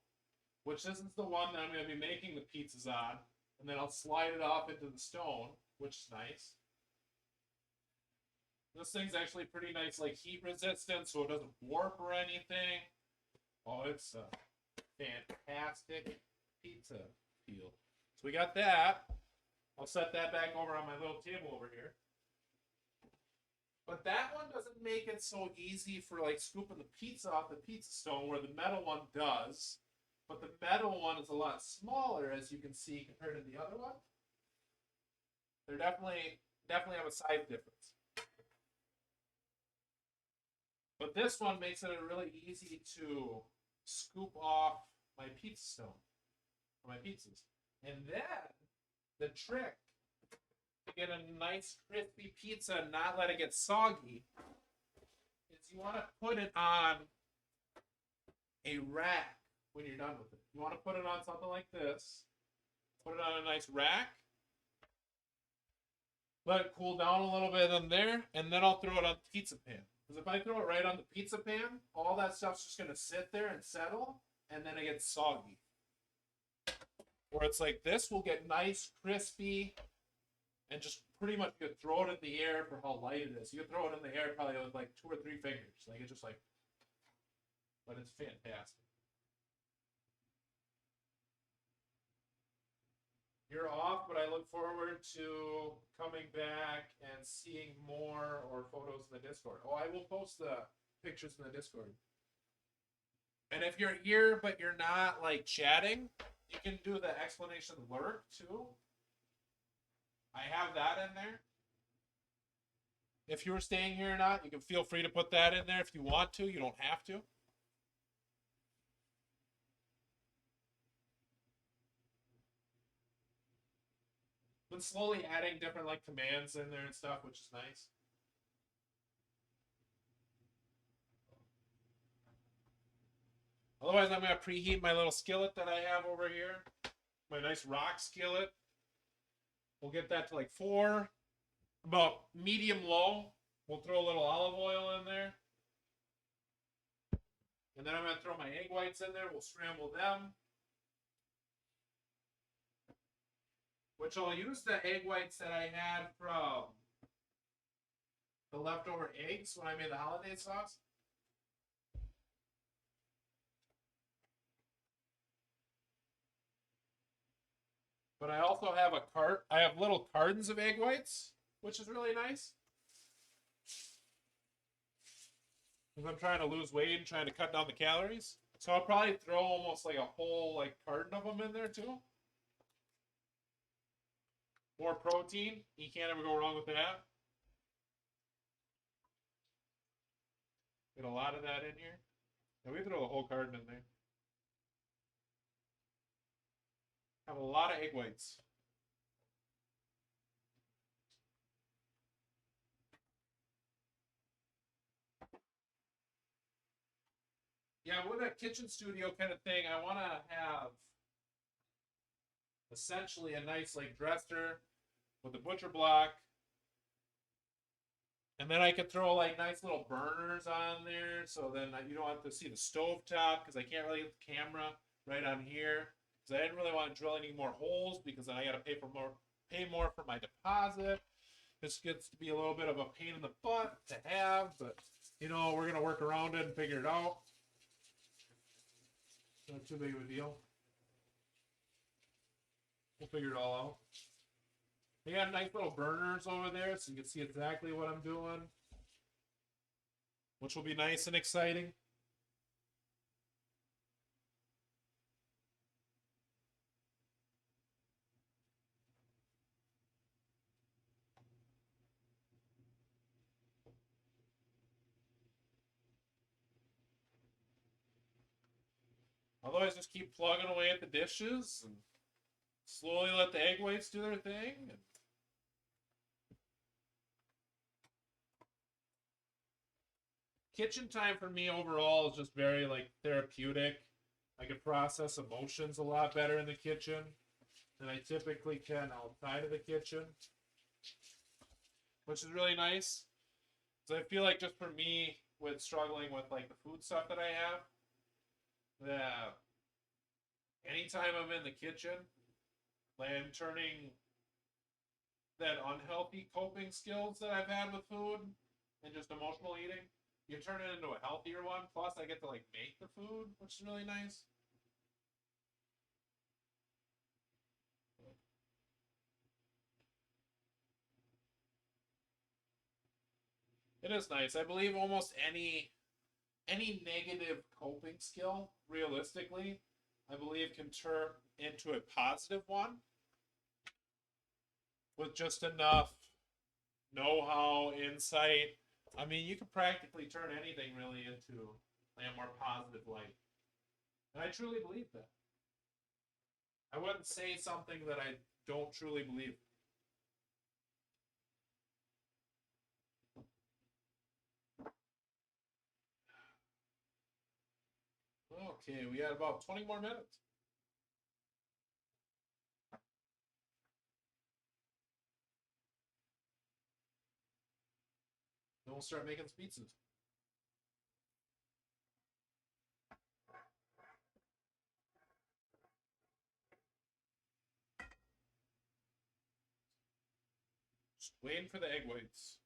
which isn't the one that I'm going to be making the pizzas on, and then I'll slide it off into the stone, which is nice. This thing's actually pretty nice, like heat resistant, so it doesn't warp or anything. Oh, it's a fantastic pizza peel. So we got that. I'll set that back over on my little table over here. But that one doesn't make it so easy for like scooping the pizza off the pizza stone where the metal one does. But the metal one is a lot smaller, as you can see, compared to the other one. They're definitely have a size difference. But this one makes it really easy to scoop off my pizza stone for my pizzas. And then the trick to get a nice crispy pizza and not let it get soggy is you want to put it on a rack when you're done with it. You want to put it on something like this. Put it on a nice rack. Let it cool down a little bit in there, and then I'll throw it on the pizza pan. Because if I throw it right on the pizza pan, all that stuff's just going to sit there and settle, and then it gets soggy. Or it's like this will get nice, crispy, and just pretty much you could throw it in the air for how light it is. You could throw it in the air probably with like 2 or 3 fingers. Like it's just like, but it's fantastic. You're off, but I look forward to coming back and seeing more or photos in the Discord. Oh, I will post the pictures in the Discord. And if you're here but you're not like chatting, you can do the explanation lurk too. I have that in there. If you were staying here or not, you can feel free to put that in there if you want to. You don't have to. Been slowly adding different like commands in there and stuff, which is nice. Otherwise, I'm going to preheat my little skillet that I have over here. My nice rock skillet. We'll get that to like 4. About medium low. We'll throw a little olive oil in there. And then I'm going to throw my egg whites in there. We'll scramble them. Which I'll use the egg whites that I had from the leftover eggs when I made the hollandaise sauce. But I also have I have little cartons of egg whites, which is really nice. Because I'm trying to lose weight and trying to cut down the calories. So I'll probably throw almost like a whole like carton of them in there too. More protein. You can't ever go wrong with that. Get a lot of that in here. And we throw the whole carton in there. Have a lot of egg whites. Yeah, with a kitchen studio kind of thing, I want to have essentially a nice like dresser with a butcher block. And then I could throw like nice little burners on there, so then you don't have to see the stove top because I can't really get the camera right on here. Because I didn't really want to drill any more holes because then I got to pay more for my deposit. This gets to be a little bit of a pain in the butt to have, but you know we're gonna work around it and figure it out. Not too big of a deal. We'll figure it all out. They got nice little burners over there so you can see exactly what I'm doing, which will be nice and exciting. Otherwise, just keep plugging away at the dishes and slowly let the egg whites do their thing. Kitchen time for me overall is just very like therapeutic. I can process emotions a lot better in the kitchen than I typically can outside of the kitchen, which is really nice. So I feel like just for me, with struggling with like the food stuff that I have, that anytime I'm in the kitchen, like I'm turning that unhealthy coping skills that I've had with food and just emotional eating, you turn it into a healthier one. Plus, I get to like make the food, which is really nice. It is nice. I believe almost any negative coping skill, realistically, I believe can turn into a positive one with just enough know-how, insight. I mean, you can practically turn anything really into a more positive light. And I truly believe that. I wouldn't say something that I don't truly believe. Okay, we had about 20 more minutes. Then we'll start making some pizzas. Just waiting for the egg whites.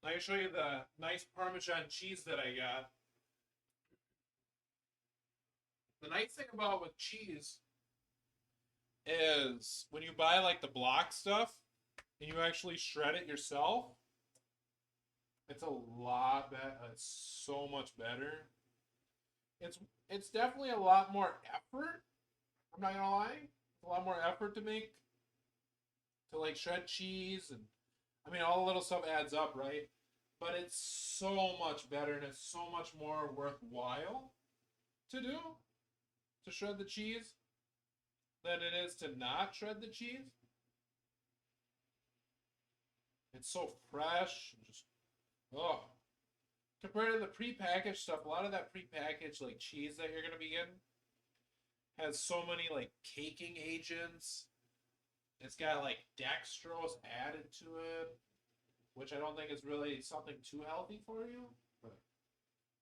I can show you the nice Parmesan cheese that I got. The nice thing about with cheese is when you buy like the block stuff and you actually shred it yourself, it's a lot better. It's so much better. It's it's definitely a lot more effort. I'm not gonna lie, it's a lot more effort to make to like shred cheese and I mean all the little stuff adds up, right? But it's so much better and it's so much more worthwhile to do to shred the cheese than it is to not shred the cheese. It's so fresh, and just oh. Compared to the prepackaged stuff, a lot of that prepackaged like cheese that you're gonna be getting has so many like caking agents. It's got like dextrose added to it, which I don't think is really something too healthy for you. But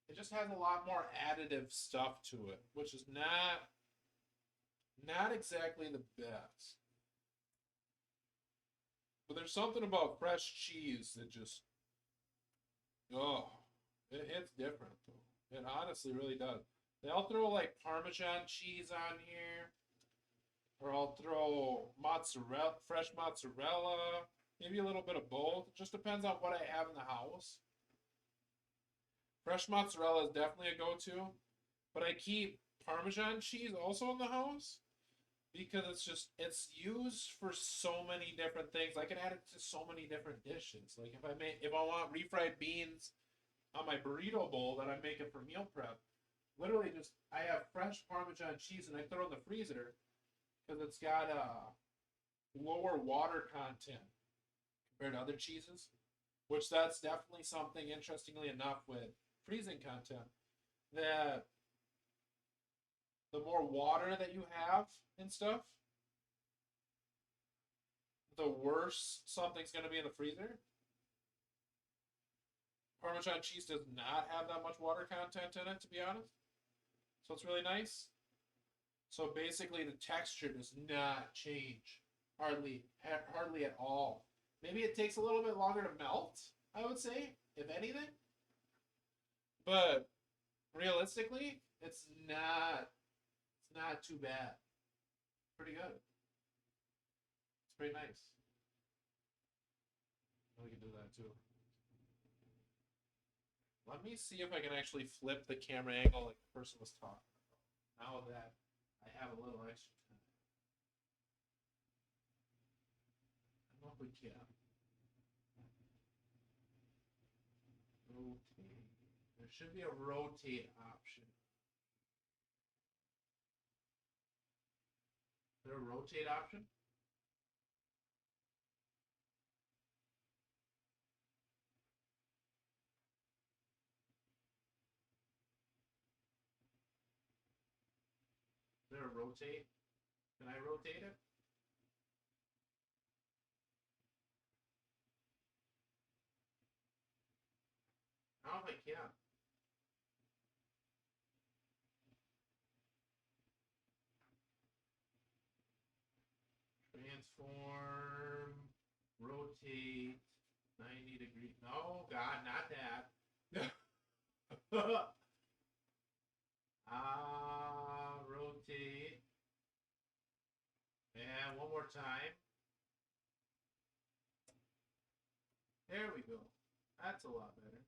it just has a lot more additive stuff to it, which is not exactly the best. But there's something about fresh cheese that just oh, it hits different though. It honestly really does. They'll throw like Parmesan cheese on here, or I'll throw mozzarella, fresh mozzarella, maybe a little bit of both. It just depends on what I have in the house. Fresh mozzarella is definitely a go-to, but I keep Parmesan cheese also in the house because it's used for so many different things. I can add it to so many different dishes. Like if I want refried beans on my burrito bowl that I'm making for meal prep, literally just I have fresh Parmesan cheese and I throw it in the freezer because it's got a lower water content compared to other cheeses, which that's definitely something interestingly enough with freezing content that the more water that you have and stuff, the worse something's going to be in the freezer. Parmesan cheese does not have that much water content in it, to be honest. So it's really nice. So basically, the texture does not change hardly at all. Maybe it takes a little bit longer to melt, I would say, if anything. But realistically, it's not too bad. Pretty good. It's pretty nice. We can do that too. Let me see if I can actually flip the camera angle like the person was talking about. Now that I have a little extra time. I don't know if we can. Rotate. There should be a rotate option. there a rotate option? Is there a rotate? Can I rotate it? I don't know if I can. Transform, rotate, 90 degrees. No, God, not that. Rotate. And one more time. There we go. That's a lot better.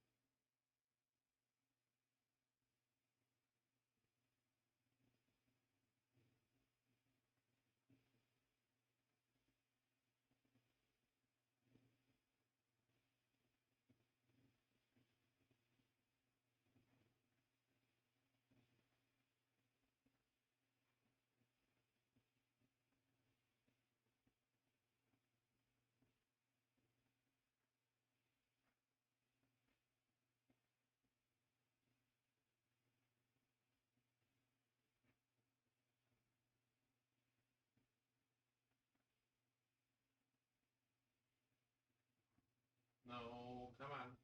No, come on.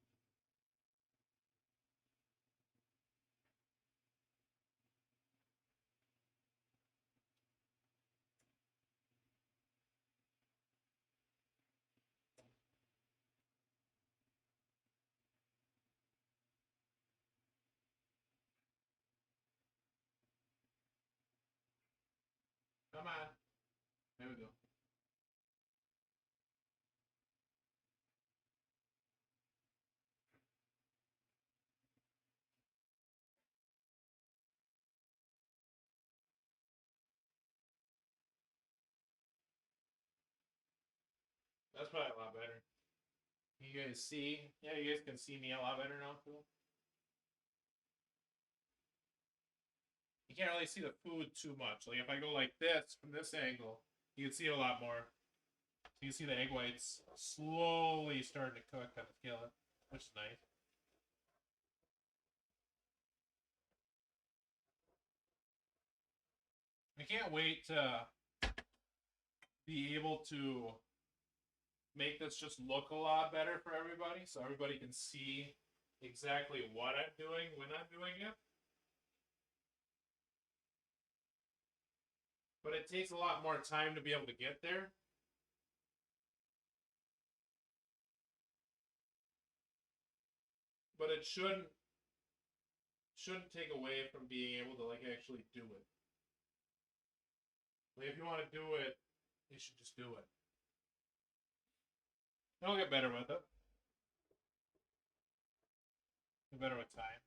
Come on. There we go. That's probably a lot better. You guys see? Yeah, you guys can see me a lot better now too. You can't really see the food too much. Like if I go like this from this angle, you can see it a lot more. So you can see the egg whites slowly starting to cook on the skillet, which is nice. I can't wait to be able to make this just look a lot better for everybody, so everybody can see exactly what I'm doing when I'm doing it. But it takes a lot more time to be able to get there. But it shouldn't take away from being able to like actually do it. Like if you want to do it, you should just do it. I'll get better with it. Get better with time.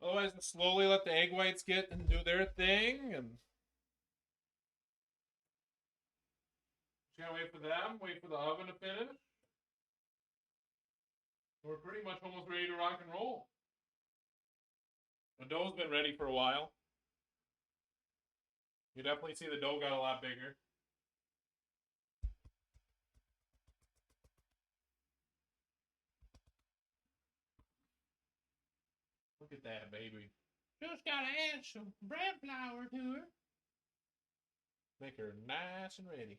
Otherwise, slowly let the egg whites get and do their thing, and just gotta wait for them, wait for the oven to finish. We're pretty much almost ready to rock and roll. The dough's been ready for a while. You definitely see the dough got a lot bigger. Look at that, baby. Just gotta add some bread flour to her. Make her nice and ready.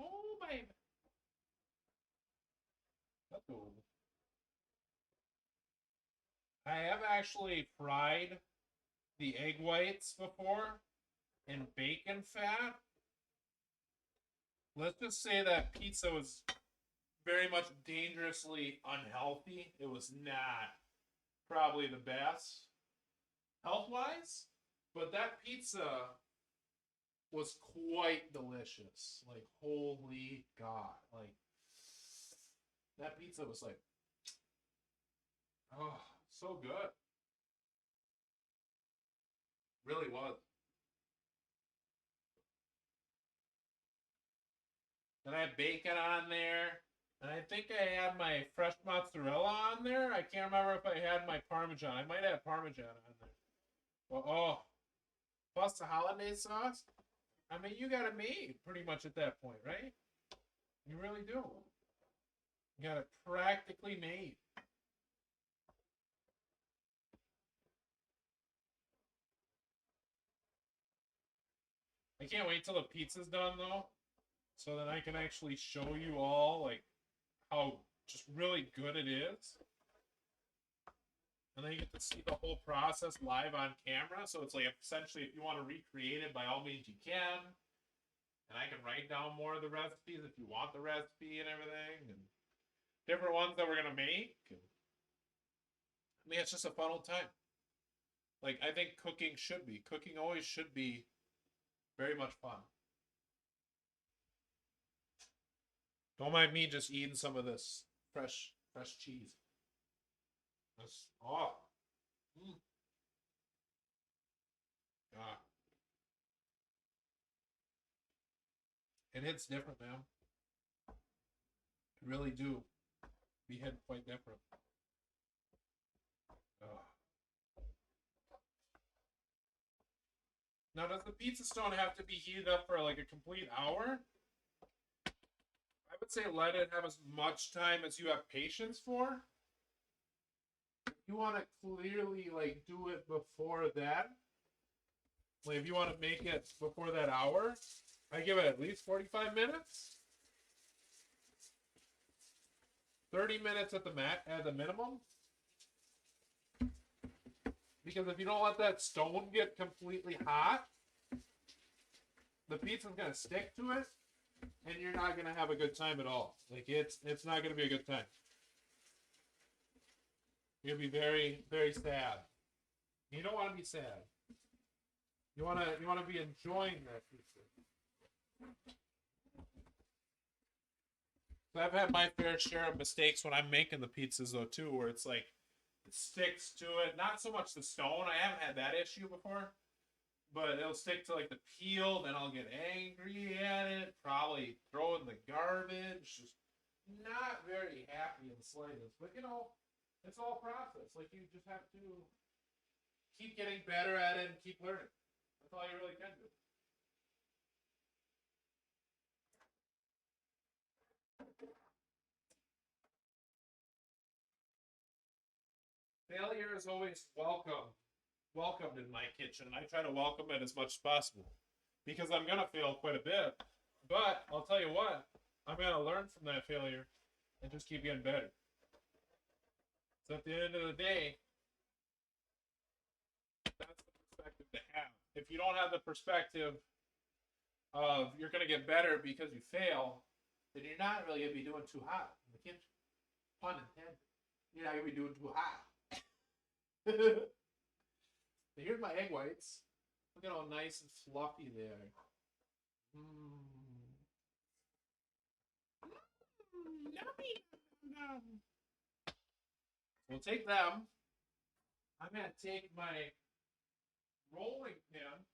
Oh, baby. That's cool. I have actually fried the egg whites before in bacon fat. Let's just say that pizza was very much dangerously unhealthy. It was not probably the best health-wise, but that pizza was quite delicious. Like, holy God. Like, that pizza was like, oh, so good. Really was. Then I have bacon on there. And I think I had my fresh mozzarella on there. I can't remember if I had my Parmesan. I might have Parmesan on there. Well, oh, plus the hollandaise sauce. I mean, you got it made pretty much at that point, right? You really do. You got it practically made. I can't wait till the pizza's done though, so that I can actually show you all like how just really good it is. And then you get to see the whole process live on camera. So it's like essentially if you want to recreate it, by all means you can. And I can write down more of the recipes if you want the recipe and everything. And different ones that we're gonna make. And, I mean, it's just a fun old time. Like I think cooking should be. Cooking always should be very much fun. Don't mind me just eating some of this fresh cheese. That's ah. It hits different, man. It really do. Be hitting quite different. Now, does the pizza stone have to be heated up for like a complete hour? I would say let it have as much time as you have patience for. If you want to clearly like do it before that, like if you want to make it before that hour, I give it at least 45 minutes. 30 minutes at the minimum. Because if you don't let that stone get completely hot, the pizza's gonna stick to it, and you're not gonna have a good time at all. Like it's not gonna be a good time. You're gonna be very, very sad. You don't want to be sad. You wanna be enjoying that pizza. So I've had my fair share of mistakes when I'm making the pizzas though too, where it's like it sticks to it. Not so much the stone. I haven't had that issue before, but it'll stick to like the peel. Then I'll get angry at it. Probably throw it in the garbage. Just not very happy in the slightest. But you know, it's all process. Like you just have to keep getting better at it and keep learning. That's all you really can do. Failure is always welcomed in my kitchen. I try to welcome it as much as possible because I'm gonna fail quite a bit. But I'll tell you what, I'm gonna learn from that failure and just keep getting better. So at the end of the day, that's the perspective to have. If you don't have the perspective of you're gonna get better because you fail, then you're not really gonna be doing too hot in the kitchen. Pun intended. You're not gonna be doing too hot. Here's my egg whites. Look at how nice and fluffy they are. We'll take them. I'm gonna take my rolling pin,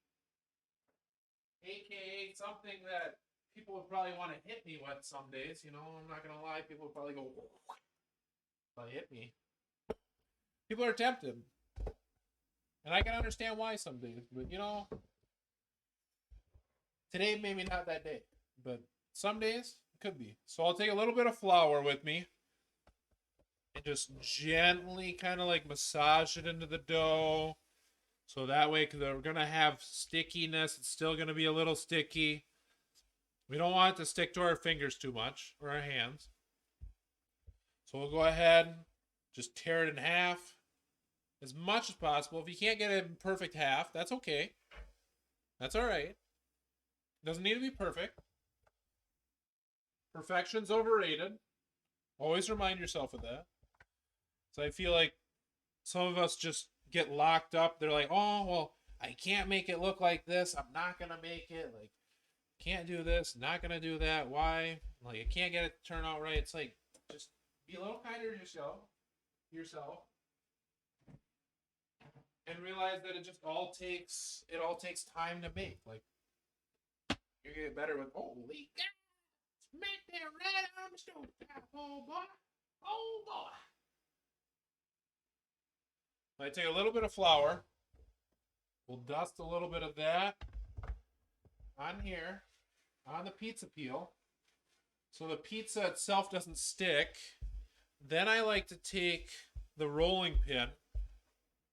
aka something that people would probably want to hit me with some days. You know, I'm not gonna lie. People would probably go, probably hit me. People are tempted. And I can understand why some days. But, you know, today maybe not that day. But some days, it could be. So I'll take a little bit of flour with me. And just gently kind of like massage it into the dough. So that way, because we're going to have stickiness. It's still going to be a little sticky. We don't want it to stick to our fingers too much. Or our hands. So we'll go ahead. Just tear it in half. As much as possible. If you can't get it in perfect half, that's okay. That's all right. Doesn't need to be perfect. Perfection's overrated. Always remind yourself of that. So I feel like some of us just get locked up. They're like, oh, well, I can't make it look like this. I'm not going to make it. Like, can't do this. Not going to do that. Why? Like, I can't get it to turn out right. It's like, just be a little kinder to yourself. And realize that it all takes time to make. Like, you get better with, holy God, it's on the stove top, oh boy. Oh boy. I take a little bit of flour. We'll dust a little bit of that on here, on the pizza peel, so the pizza itself doesn't stick. Then I like to take the rolling pin.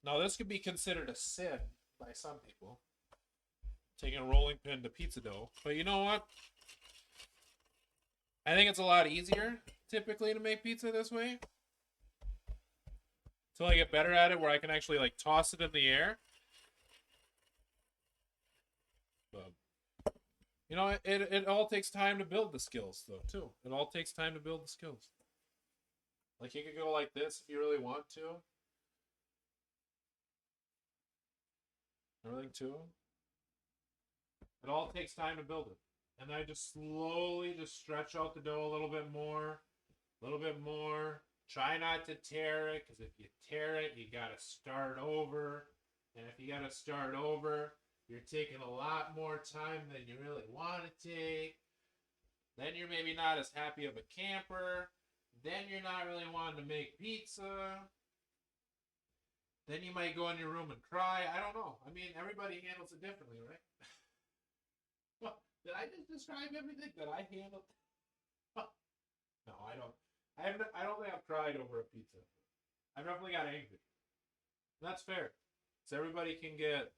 Now this could be considered a sin by some people, taking a rolling pin to pizza dough. But you know what? I think it's a lot easier typically to make pizza this way. Until I get better at it where I can actually like toss it in the air. But, you know, it all takes time to build the skills though too. It all takes time to build the skills. Like you could go like this if you really want to. Everything too. It all takes time to build it. And I just slowly just stretch out the dough a little bit more. A little bit more. Try not to tear it, because if you tear it, you got to start over. And if you got to start over, you're taking a lot more time than you really want to take. Then you're maybe not as happy of a camper. Then you're not really wanting to make pizza. Then you might go in your room and cry. I don't know. I mean, everybody handles it differently, right? Well, did I just describe everything that I handled? No, I don't. I don't think I've cried over a pizza. I've definitely got angry. And that's fair. So everybody can get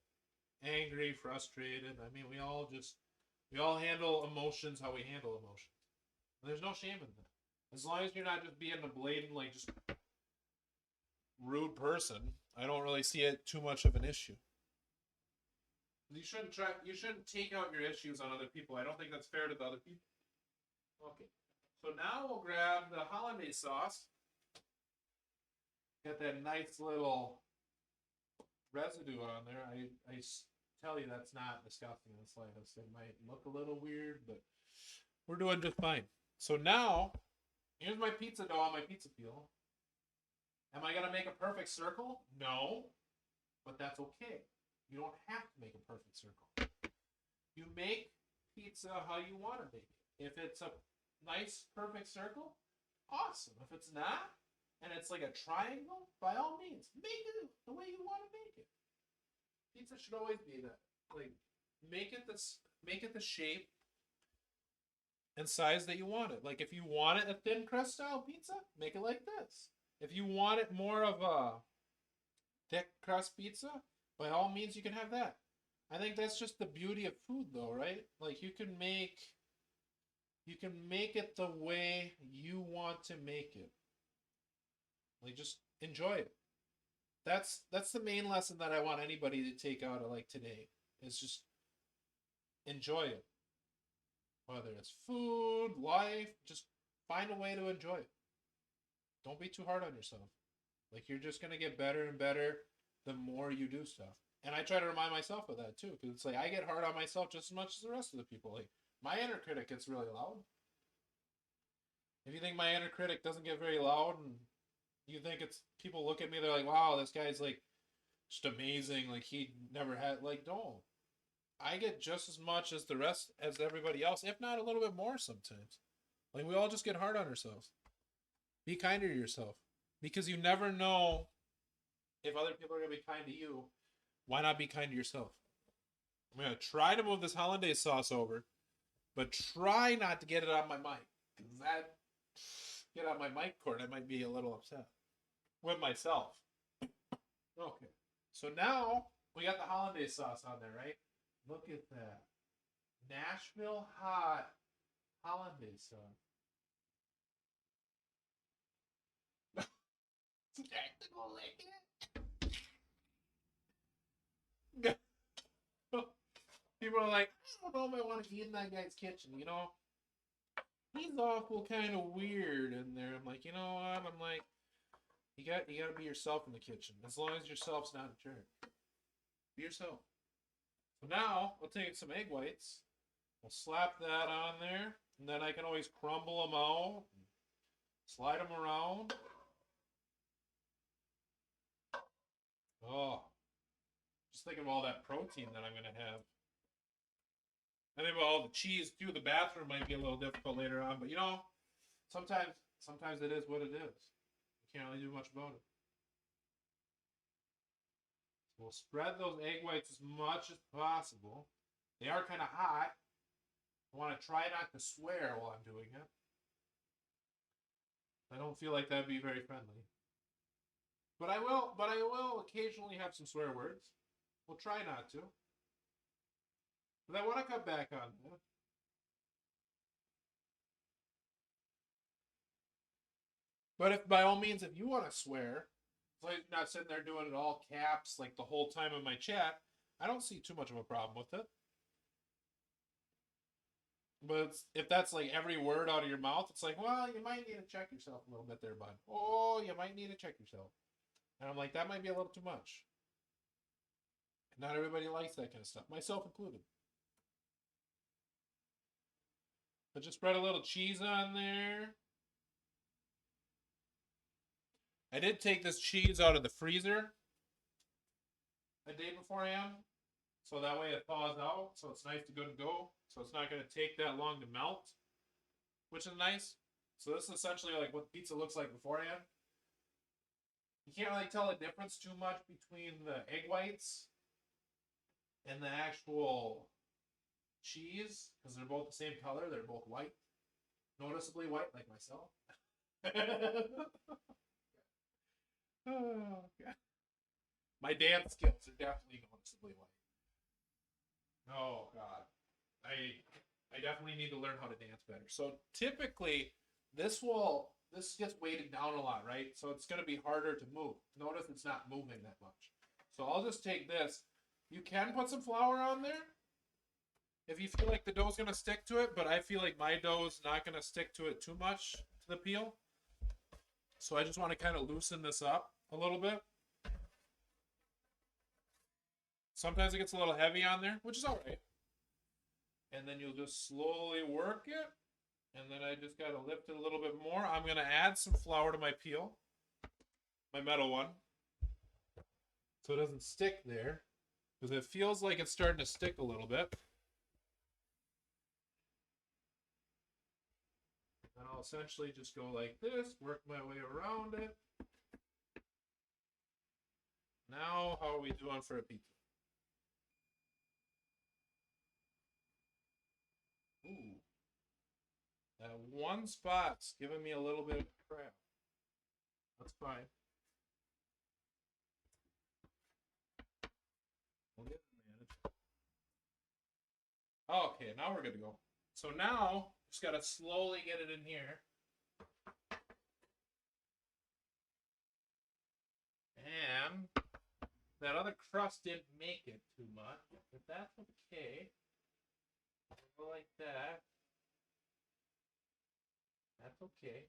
angry, frustrated. I mean, we all handle emotions how we handle emotions. And there's no shame in that. As long as you're not just being a blatant, like, just rude person, I don't really see it too much of an issue. You shouldn't take out your issues on other people. I don't think that's fair to the other people. Okay. So now we'll grab the hollandaise sauce. Got that nice little residue on there. I tell you that's not disgusting in the slightest. It might look a little weird, but we're doing just fine. So now, here's my pizza dough on my pizza peel. Am I going to make a perfect circle? No, but that's okay. You don't have to make a perfect circle. You make pizza how you want to make it. If it's a nice, perfect circle, awesome. If it's not, and it's like a triangle, by all means, make it the way you want to make it. Pizza should always be that. Like, make it the shape and size that you want it. Like, if you want it a thin crust style pizza, make it like this. If you want it more of a thick crust pizza, by all means, you can have that. I think that's just the beauty of food, though, right? Like, you can make it the way you want to make it. Like, just enjoy it. That's the main lesson that I want anybody to take out of, like, today. Is just enjoy it. Whether it's food, life, just find a way to enjoy it. Don't be too hard on yourself. Like, you're just going to get better and better the more you do stuff. And I try to remind myself of that, too. Because it's like, I get hard on myself just as much as the rest of the people. Like, my inner critic gets really loud. If you think my inner critic doesn't get very loud and you think it's, people look at me, they're like, wow, this guy's like, just amazing. Like, he never had, like, don't. I get just as much as the rest, as everybody else, if not a little bit more sometimes. Like, we all just get hard on ourselves. Be kinder to yourself. Because you never know if other people are going to be kind to you. Why not be kind to yourself? I'm going to try to move this hollandaise sauce over, but try not to get it on my mic. Because that, get on my mic cord, I might be a little upset with myself. Okay. So now, we got the hollandaise sauce on there, right? Look at that. Nashville hot hollandaise sauce. Technical lick it. People are like, I don't know if I want to eat in that guy's kitchen, you know? He's awful kind of weird in there. I'm like, you know what? I'm like, you got to be yourself in the kitchen. As long as yourself's not a jerk. Be yourself. So now, we'll take some egg whites. We'll slap that on there. And then I can always crumble them out. Slide them around. Oh. Just thinking of all that protein that I'm going to have. I think about all the cheese, too. The bathroom might be a little difficult later on. But, you know, Sometimes it is what it is. You can't really do much about it. So we'll spread those egg whites as much as possible. They are kind of hot. I want to try not to swear while I'm doing it. I don't feel like that'd be very friendly. But I will occasionally have some swear words. We'll try not to. But I want to cut back on that. But if by all means, if you want to swear, like not sitting there doing it all caps like the whole time in my chat, I don't see too much of a problem with it. But if that's like every word out of your mouth, it's like, well, you might need to check yourself a little bit there, bud. Oh, you might need to check yourself. And I'm like, that might be a little too much. And not everybody likes that kind of stuff, myself included. But just spread a little cheese on there. I did take this cheese out of the freezer a day beforehand, so that way it thaws out, so it's nice to go. So it's not going to take that long to melt, which is nice. So this is essentially like what pizza looks like beforehand. You can't really tell the difference too much between the egg whites and the actual cheese, because they're both the same color. They're both white, noticeably white, like myself. Oh, God. My dance skills are definitely noticeably white. Oh God, I definitely need to learn how to dance better. So typically, this gets weighted down a lot, right? So it's going to be harder to move. Notice it's not moving that much. So I'll just take this. You can put some flour on there if you feel like the dough's going to stick to it, but I feel like my dough is not going to stick to it too much to the peel. So I just want to kind of loosen this up a little bit. Sometimes it gets a little heavy on there, which is all right. And then you'll just slowly work it. And then I just got to lift it a little bit more. I'm going to add some flour to my peel, my metal one, so it doesn't stick there, because it feels like it's starting to stick a little bit. And I'll essentially just go like this, work my way around it. Now, how are we doing for a pizza? Ooh. That one spot's giving me a little bit of crap. That's fine. We'll get it managed. Okay, now we're good to go. So now, just got to slowly get it in here. And that other crust didn't make it too much, but that's okay. Go like that. That's okay.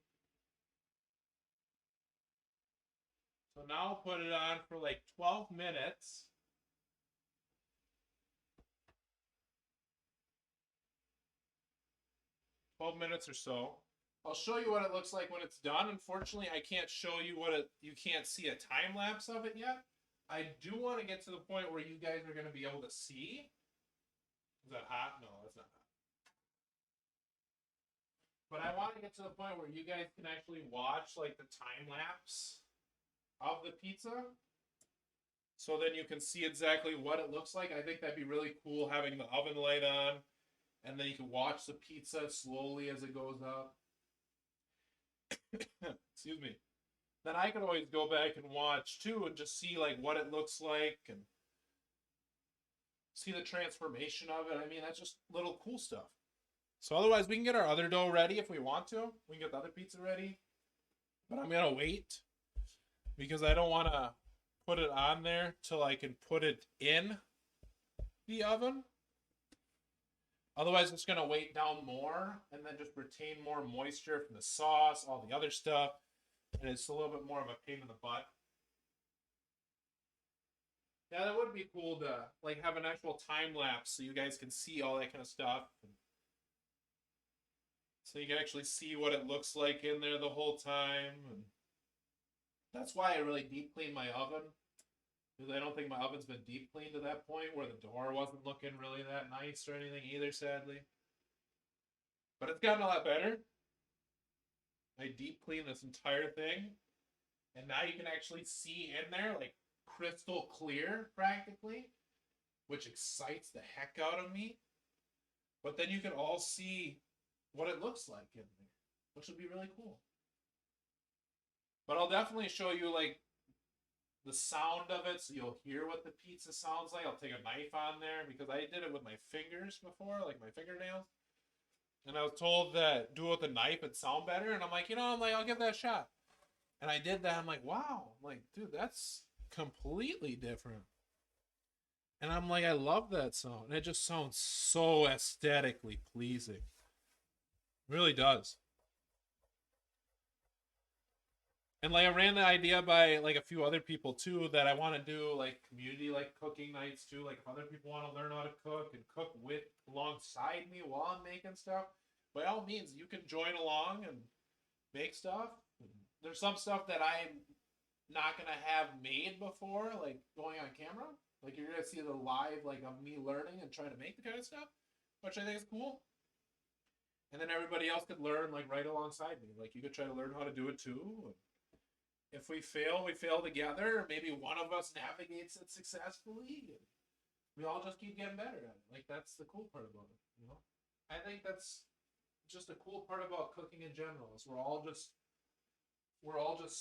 So now I'll put it on for like 12 minutes. Or so. I'll show you what it looks like when it's done. Unfortunately, I can't show you you can't see a time lapse of it yet. I do want to get to the point where you guys are going to be able to see. Is that hot? No, that's not hot. But I want to get to the point where you guys can actually watch like the time lapse of the pizza. So then you can see exactly what it looks like. I think that'd be really cool having the oven light on. And then you can watch the pizza slowly as it goes up. Excuse me. Then I can always go back and watch too and just see like what it looks like and see the transformation of it. I mean, that's just little cool stuff. So otherwise, we can get our other dough ready if we want to. We can get the other pizza ready. But I'm going to wait because I don't want to put it on there till I can put it in the oven. Otherwise, it's going to weight down more and then just retain more moisture from the sauce, all the other stuff. And it's a little bit more of a pain in the butt. Yeah, that would be cool to like have an actual time lapse so you guys can see all that kind of stuff. So you can actually see what it looks like in there the whole time. And that's why I really deep cleaned my oven. Because I don't think my oven's been deep cleaned to that point where the door wasn't looking really that nice or anything either, sadly. But it's gotten a lot better. I deep clean this entire thing, and now you can actually see in there like crystal clear practically, which excites the heck out of me. But then you can all see what it looks like in there, which would be really cool. But I'll definitely show you like the sound of it so you'll hear what the pizza sounds like. I'll take a knife on there because I did it with my fingers before, like my fingernails. And I was told that do it with a knife it'd sound better. And I'm like, I'm like, I'll give that a shot. And I did that. I'm like, wow. I'm like, dude, that's completely different. And I'm like, I love that sound. And it just sounds so aesthetically pleasing. It really does. And like I ran the idea by like a few other people too that I want to do like community like cooking nights too. Like if other people want to learn how to cook and cook with alongside me while I'm making stuff, by all means you can join along and make stuff. There's some stuff that I'm not gonna have made before, like going on camera. Like you're gonna see the live like of me learning and trying to make the kind of stuff, which I think is cool. And then everybody else could learn like right alongside me. Like you could try to learn how to do it too. If we fail together. Maybe one of us navigates it successfully. And we all just keep getting better at it. Like that's the cool part about it. I think that's just the cool part about cooking in general is we're all just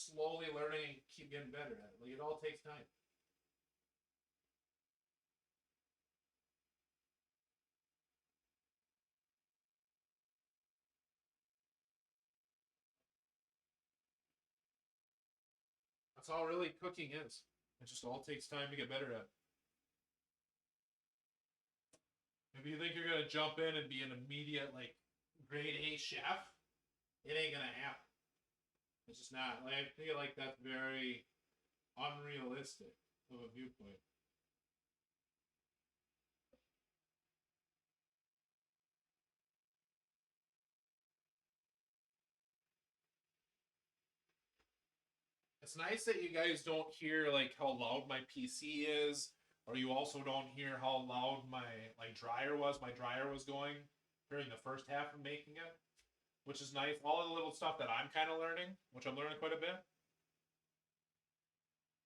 slowly learning and keep getting better at it. Like it all takes time. That's all really cooking is. It just all takes time to get better at. If you think you're gonna jump in and be an immediate like grade A chef, it ain't gonna happen. It's just not. Like I feel like that's very unrealistic of a viewpoint. It's nice that you guys don't hear like how loud my PC is, or you also don't hear how loud my like dryer was. My dryer was going during the first half of making it, which is nice. All the little stuff that I'm kind of learning, which I'm learning quite a bit,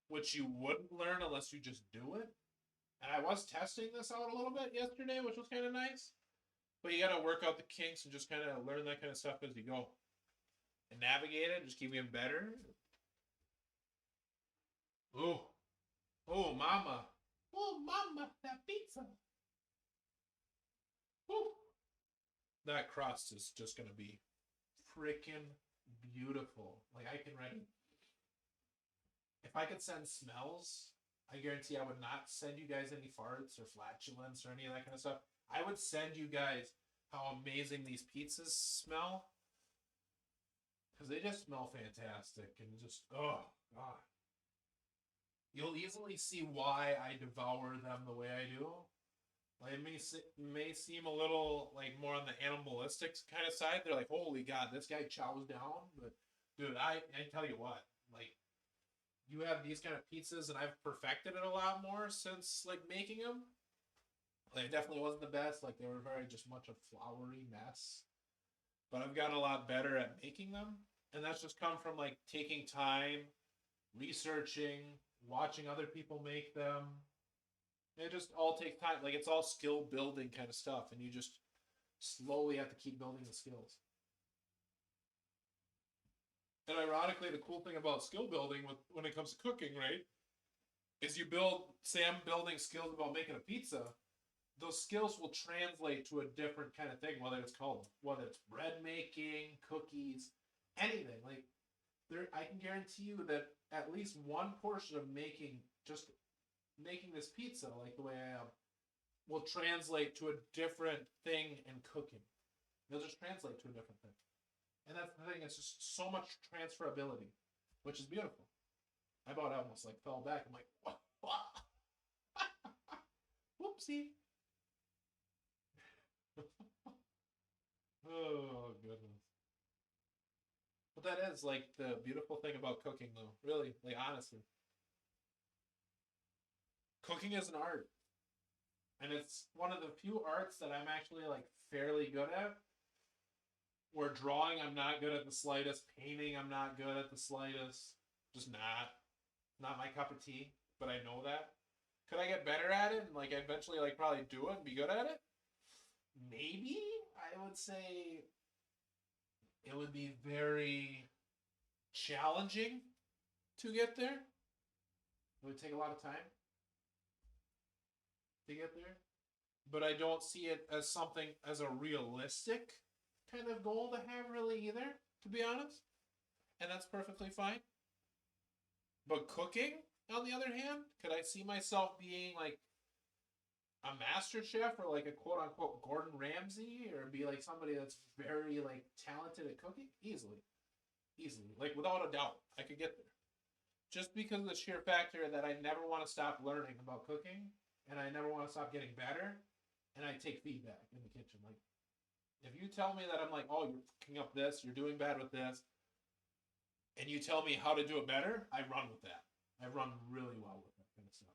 which you wouldn't learn unless you just do it. And I was testing this out a little bit yesterday, which was kind of nice. But you got to work out the kinks and just kind of learn that kind of stuff as you go and navigate it. Just keep getting better. Oh, oh, mama. Oh, mama, that pizza. Woo. That crust is just going to be freaking beautiful. Like, I can ready. If I could send smells, I guarantee I would not send you guys any farts or flatulence or any of that kind of stuff. I would send you guys how amazing these pizzas smell because they just smell fantastic and just, oh, God. You'll easily see why I devour them the way I do. Like it may seem a little like more on the animalistic kind of side. They're like, holy God, this guy chows down. But dude, I tell you what, like you have these kind of pizzas, and I've perfected it a lot more since like making them. Like, it definitely wasn't the best. Like they were very just much a floury mess. But I've gotten a lot better at making them, and that's just come from like taking time, researching, watching other people make them. It just all takes time. Like it's all skill building kind of stuff, and you just slowly have to keep building the skills. And ironically, the cool thing about skill building with when it comes to cooking, right, is you build. Say I'm building skills about making a pizza. Those skills will translate to a different kind of thing, whether it's bread making, cookies, anything. Like there, I can guarantee you that at least one portion of making this pizza like the way I am will translate to a different thing in cooking. They'll just translate to a different thing. And that's the thing, it's just so much transferability, which is beautiful. I about almost like fell back. I'm like, what? Whoopsie. Oh, goodness. But that is like the beautiful thing about cooking, though. Really, like honestly. Cooking is an art. And it's one of the few arts that I'm actually like fairly good at. Where drawing, I'm not good at the slightest. Painting, I'm not good at the slightest. Just not my cup of tea. But I know that. Could I get better at it and like eventually like probably do it and be good at it? Maybe. I would say it would be very challenging to get there. It would take a lot of time to get there. But I don't see it as something as a realistic kind of goal to have really either, to be honest. And that's perfectly fine. But cooking, on the other hand, could I see myself being like a master chef or like a quote unquote Gordon Ramsay or be like somebody that's very like talented at cooking? Easily. Easily. Like without a doubt. I could get there. Just because of the sheer factor that I never want to stop learning about cooking and I never want to stop getting better and I take feedback in the kitchen. Like if you tell me that I'm like, oh, you're cooking up this, you're doing bad with this, and you tell me how to do it better, I run with that. I run really well with that kind of stuff.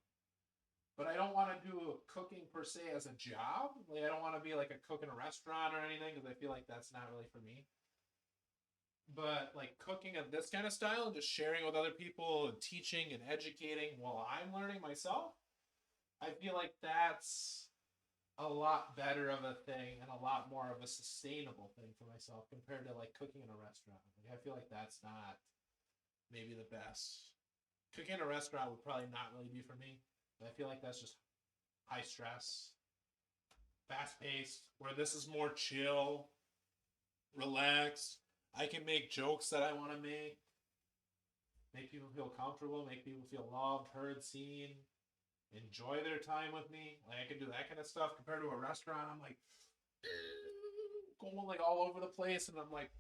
But I don't want to do cooking per se as a job. Like I don't want to be like a cook in a restaurant or anything because I feel like that's not really for me. But like cooking of this kind of style and just sharing with other people and teaching and educating while I'm learning myself, I feel like that's a lot better of a thing and a lot more of a sustainable thing for myself compared to like cooking in a restaurant. Like I feel like that's not maybe the best. Cooking in a restaurant would probably not really be for me. But I feel like that's just high stress, fast paced, where this is more chill, relaxed. I can make jokes that I want to make people feel comfortable, make people feel loved, heard, seen, enjoy their time with me. Like I can do that kind of stuff compared to a restaurant. I'm like going like all over the place, and I'm like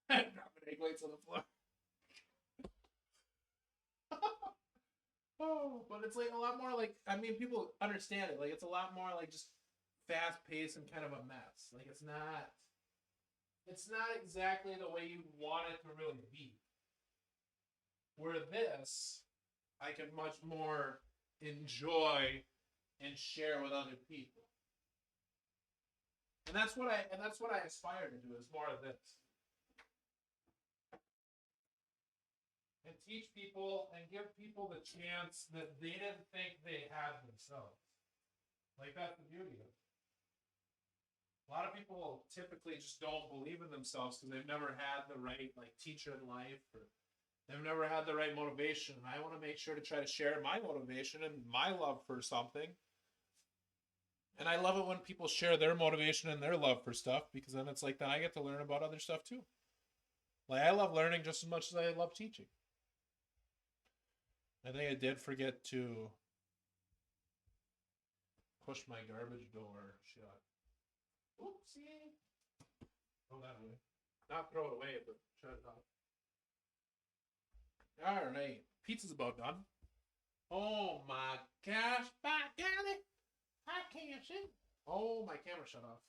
dropping egg whites on the floor. Oh, but it's like a lot more like I mean people understand it. Like it's a lot more like just fast paced and kind of a mess. Like it's not exactly the way you want it to really be. Where this I can much more enjoy and share with other people. And that's what I aspire to do is more of this. And teach people and give people the chance that they didn't think they had themselves. Like that's the beauty of it. A lot of people typically just don't believe in themselves because they've never had the right like teacher in life or they've never had the right motivation. And I want to make sure to try to share my motivation and my love for something. And I love it when people share their motivation and their love for stuff because then it's like then I get to learn about other stuff too. Like I love learning just as much as I love teaching. I think I did forget to push my garbage door shut. Oopsie. Throw that away. Not throw it away, but shut it off. Alright. Pizza's about done. Oh my gosh. By golly. I can't see. Oh, my camera shut off.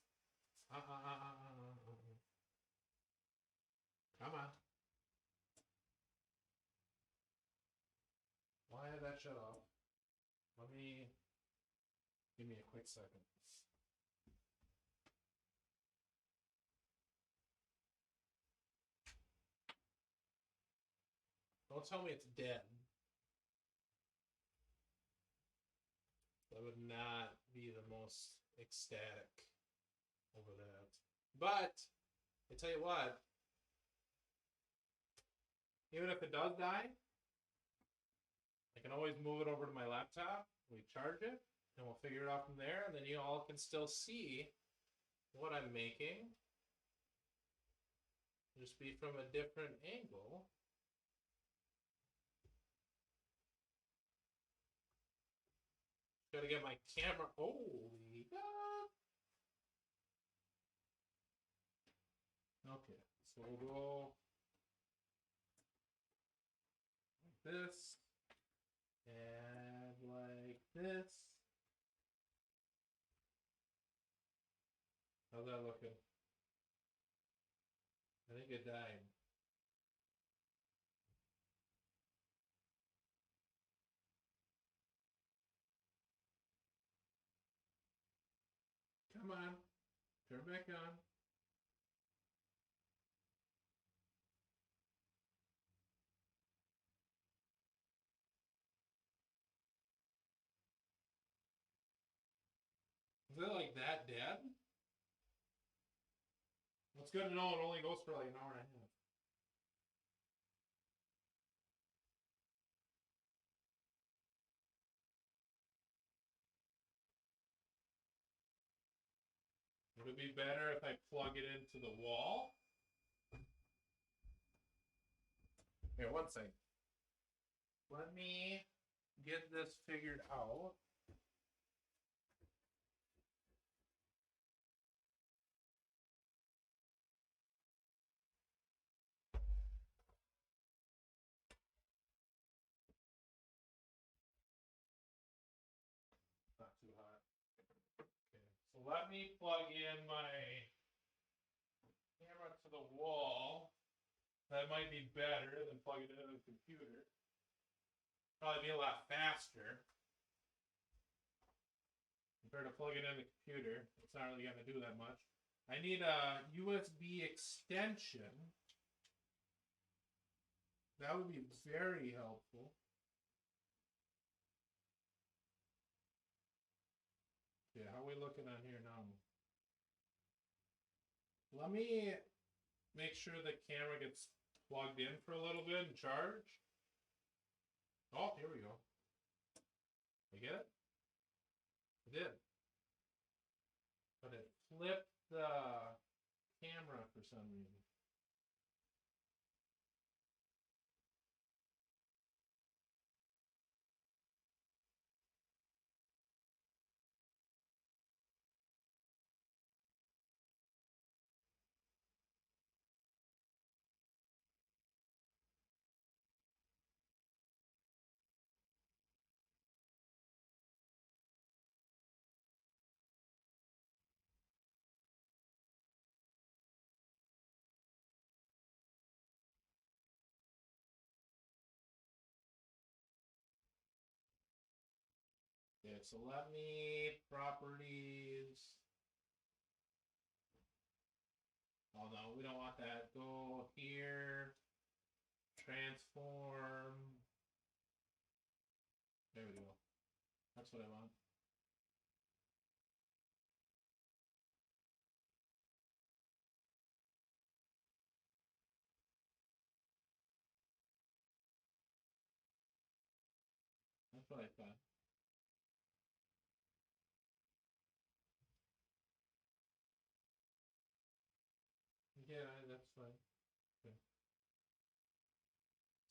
Come on. Why did that shut off? Give me a quick second. Don't tell me it's dead. That would not be the most ecstatic over that. But, I tell you what, even if it does die, I can always move it over to my laptop, we charge it, and we'll figure it out from there, and then you all can still see what I'm making. Just be from a different angle. Gotta get my camera. Holy God. Okay, so we'll go like this and like this. How's that looking? I think it died. Come on. Turn back on. Is it like that dead? Well, it's good to know it only goes for like an hour and a half. Would it be better if I plug it into the wall? Here, one second. Let me get this figured out. Not too hot. Okay, so let me plug in my camera to the wall. That might be better than plugging it into the computer. Probably be a lot faster compared to plugging in the computer. It's not really going to do that much. I need a USB extension. That would be very helpful. Yeah, how are we looking on here now? Let me make sure the camera gets plugged in for a little bit and charged. Oh, here we go. You get it? It did. But it flipped the camera for some reason. Yeah, so let me properties. Oh no, we don't want that. Go here. Transform. There we go. That's what I want. That's what I thought. Yeah, that's fine. Okay.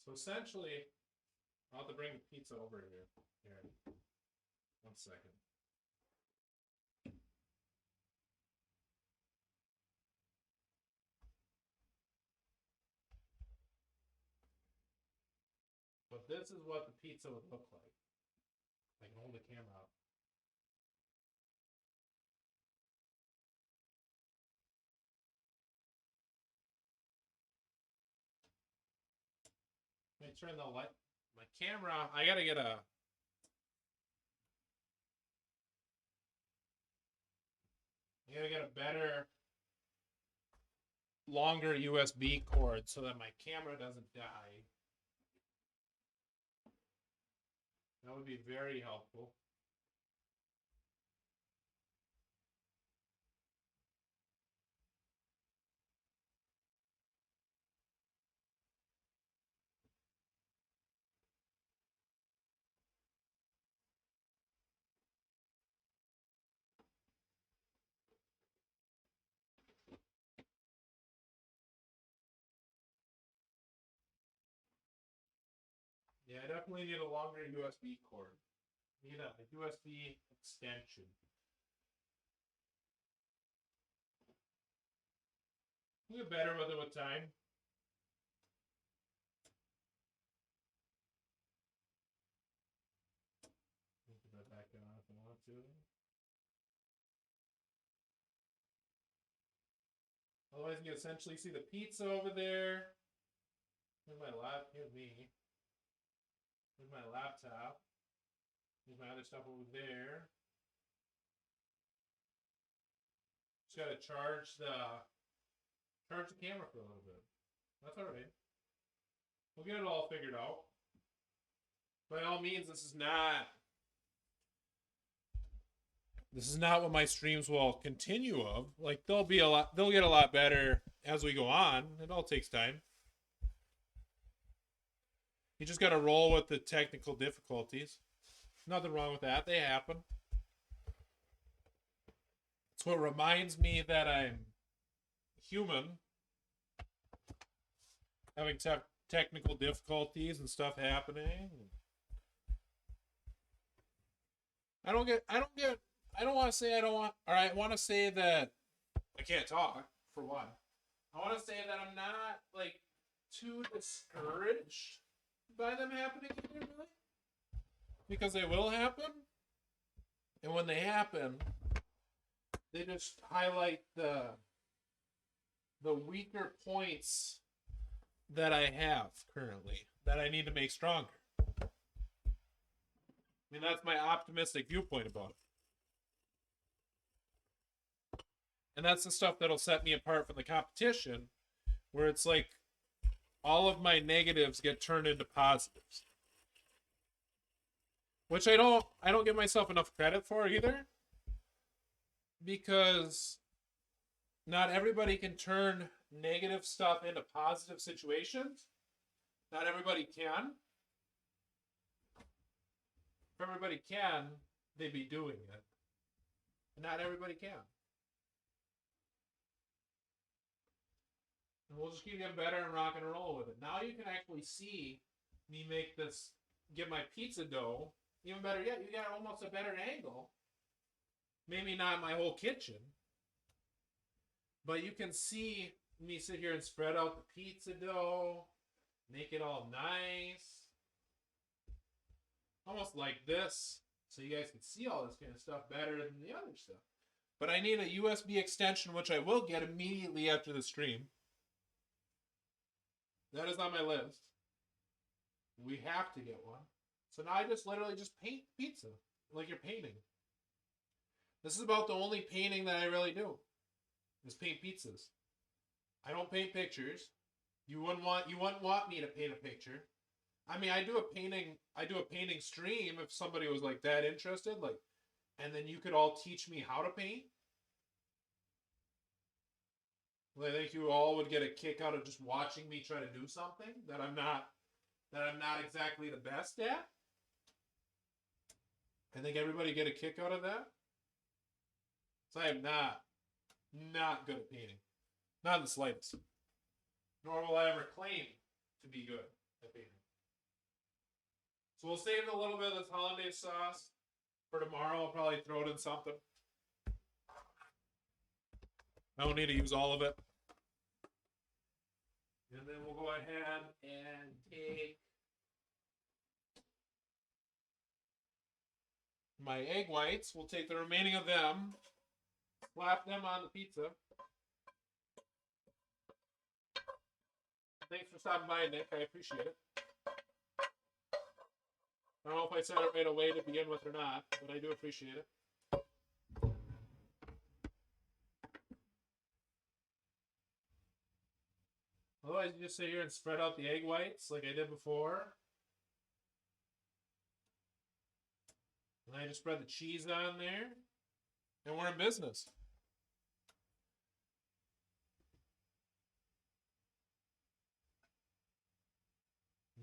So essentially, I'll have to bring the pizza over here. Here. 1 second. But this is what the pizza would look like. I can hold the camera up. Let me turn the light. My camera, I gotta get a. I gotta get a better, longer USB cord so that my camera doesn't die. That would be very helpful. Yeah, I definitely need a longer USB cord. Need a USB extension. You get better with it with time. Put that back on if I want to. Otherwise, you can essentially see the pizza over there. Here's my lap. Here's me. Here's my laptop. Here's my other stuff over there. Just gotta charge the camera for a little bit. That's all right. We'll get it all figured out. By all means, this is not what my streams will continue of. Like they'll get a lot better as we go on. It all takes time. You just gotta roll with the technical difficulties. Nothing wrong with that. They happen. It's what reminds me that I'm human. Having technical difficulties and stuff happening. I want to say that I can't talk, for one. I want to say that I'm not, like, too discouraged by them happening really. Because they will happen. And when they happen, they just highlight the weaker points that I have currently that I need to make stronger. I mean, that's my optimistic viewpoint about it. And that's the stuff that'll set me apart from the competition, where it's like all of my negatives get turned into positives. Which I don't give myself enough credit for either. Because not everybody can turn negative stuff into positive situations. Not everybody can. If everybody can, they'd be doing it. Not everybody can. And we'll just keep getting better and rock and roll with it. Now you can actually see me get my pizza dough. Even better yet, you got almost a better angle. Maybe not my whole kitchen. But you can see me sit here and spread out the pizza dough. Make it all nice. Almost like this. So you guys can see all this kind of stuff better than the other stuff. But I need a USB extension, which I will get immediately after the stream. That is on my list. We have to get one. So now I just literally just paint pizza. Like you're painting. This is about the only painting that I really do. Is paint pizzas. I don't paint pictures. You wouldn't want me to paint a picture. I mean, I do a painting stream if somebody was like that interested, like, and then you could all teach me how to paint. Well, I think you all would get a kick out of just watching me try to do something that I'm not exactly the best at. I think everybody get a kick out of that. So I am not good at painting. Not in the slightest. Nor will I ever claim to be good at painting. So we'll save a little bit of this hollandaise sauce for tomorrow. I'll probably throw it in something. I don't need to use all of it. And then we'll go ahead and take my egg whites. We'll take the remaining of them, slap them on the pizza. Thanks for stopping by, Nick. I appreciate it. I don't know if I said it right away to begin with or not, but I do appreciate it. Otherwise, you just sit here and spread out the egg whites like I did before. And I just spread the cheese on there. And we're in business.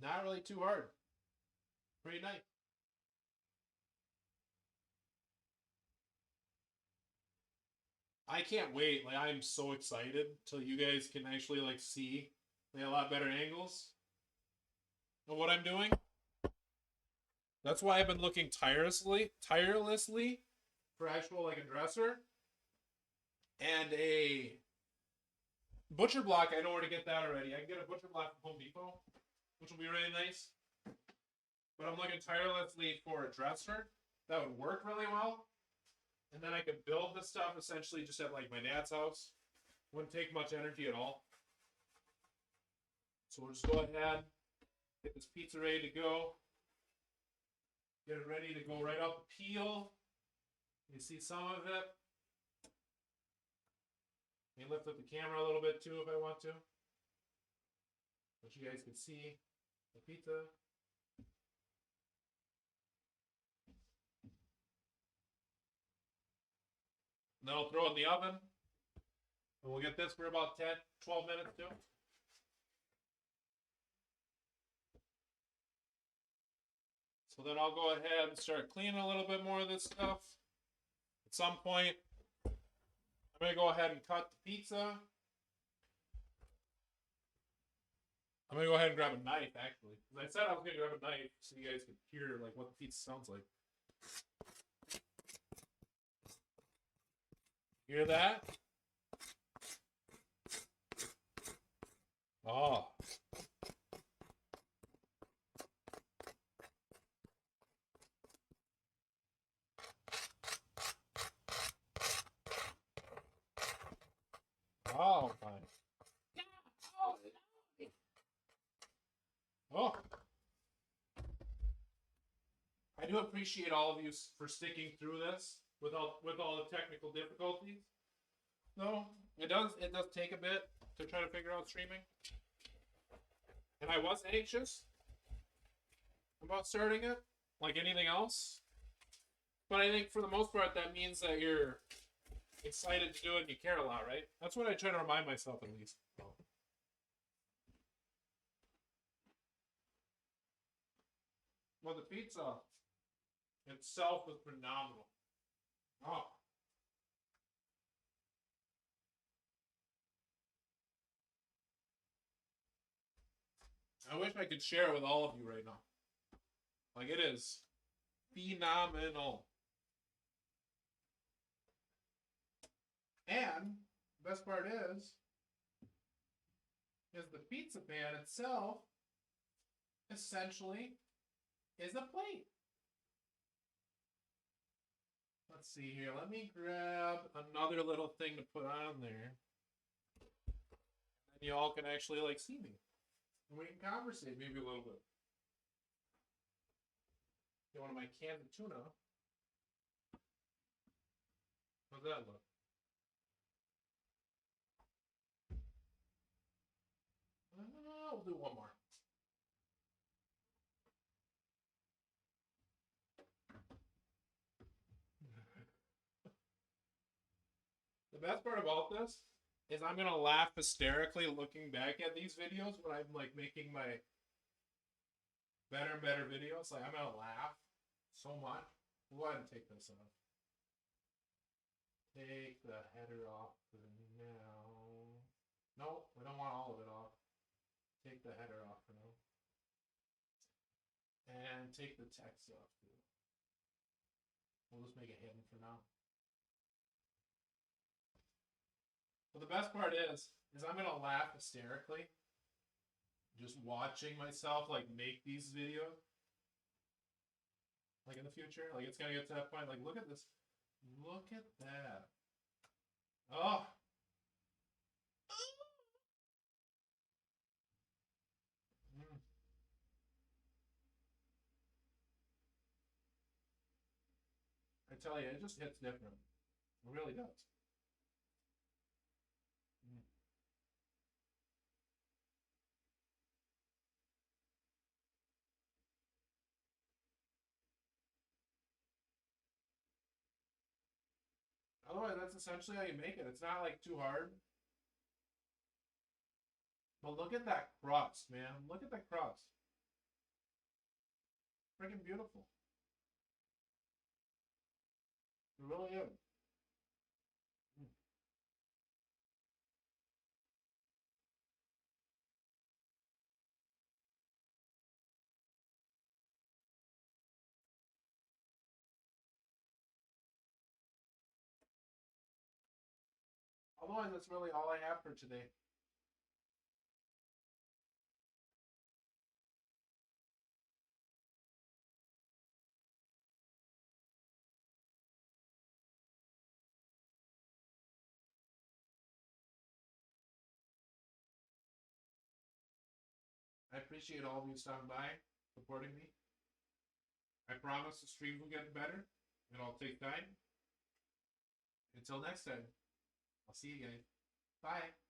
Not really too hard. Pretty nice. I can't wait. Like, I'm so excited till you guys can actually like see a lot better angles of what I'm doing. That's why I've been looking tirelessly for actual like a dresser and a butcher block. I know where to get that already. I can get a butcher block from Home Depot, which will be really nice. But I'm looking tirelessly for a dresser that would work really well. And then I could build this stuff essentially just at like my dad's house. Wouldn't take much energy at all. So we'll just go ahead, get this pizza ready to go. Get it ready to go right out the peel. You see some of it. May lift up the camera a little bit too if I want to. But you guys can see the pizza. Then I'll throw it in the oven. And we'll get this for about 10, 12 minutes too. So then I'll go ahead and start cleaning a little bit more of this stuff. At some point, I'm going to go ahead and cut the pizza. I'm going to go ahead and grab a knife, actually. Because I said I was going to grab a knife so you guys could hear like what the pizza sounds like. Hear that? Oh. Oh, fine. Oh. I do appreciate all of you for sticking through this with all the technical difficulties. No, it does take a bit to try to figure out streaming. And I was anxious about starting it, like anything else. But I think for the most part that means that you're excited to do it and you care a lot, right? That's what I try to remind myself at least. Well, the pizza itself was phenomenal. Oh. I wish I could share it with all of you right now. Like, it is phenomenal. And the best part is the pizza pan itself essentially is a plate. Let's see here. Let me grab another little thing to put on there. And you all can actually like see me. And we can conversate maybe a little bit. Get one of my cans of tuna. How's that look? We'll do one more. The best part about this is I'm gonna laugh hysterically looking back at these videos when I'm like making my better and better videos. Like, I'm gonna laugh so much. We'll go ahead and take this off. Take the header off for now. Nope, we don't want all of it off. Take the header off for now. And take the text off too. We'll just make it hidden for now. But the best part is I'm gonna laugh hysterically just watching myself like make these videos. Like in the future, like it's gonna get to that point. Like, look at this, look at that. Oh. I tell you, it just hits different. It really does. Otherwise, that's essentially how you make it. It's not like too hard. But look at that crust, man. Look at that crust. Freaking beautiful. It really is. Otherwise, that's really all I have for today. I appreciate all of you stopping by, supporting me. I promise the streams will get better. It'll take time. Until next time, I'll see you guys. Bye.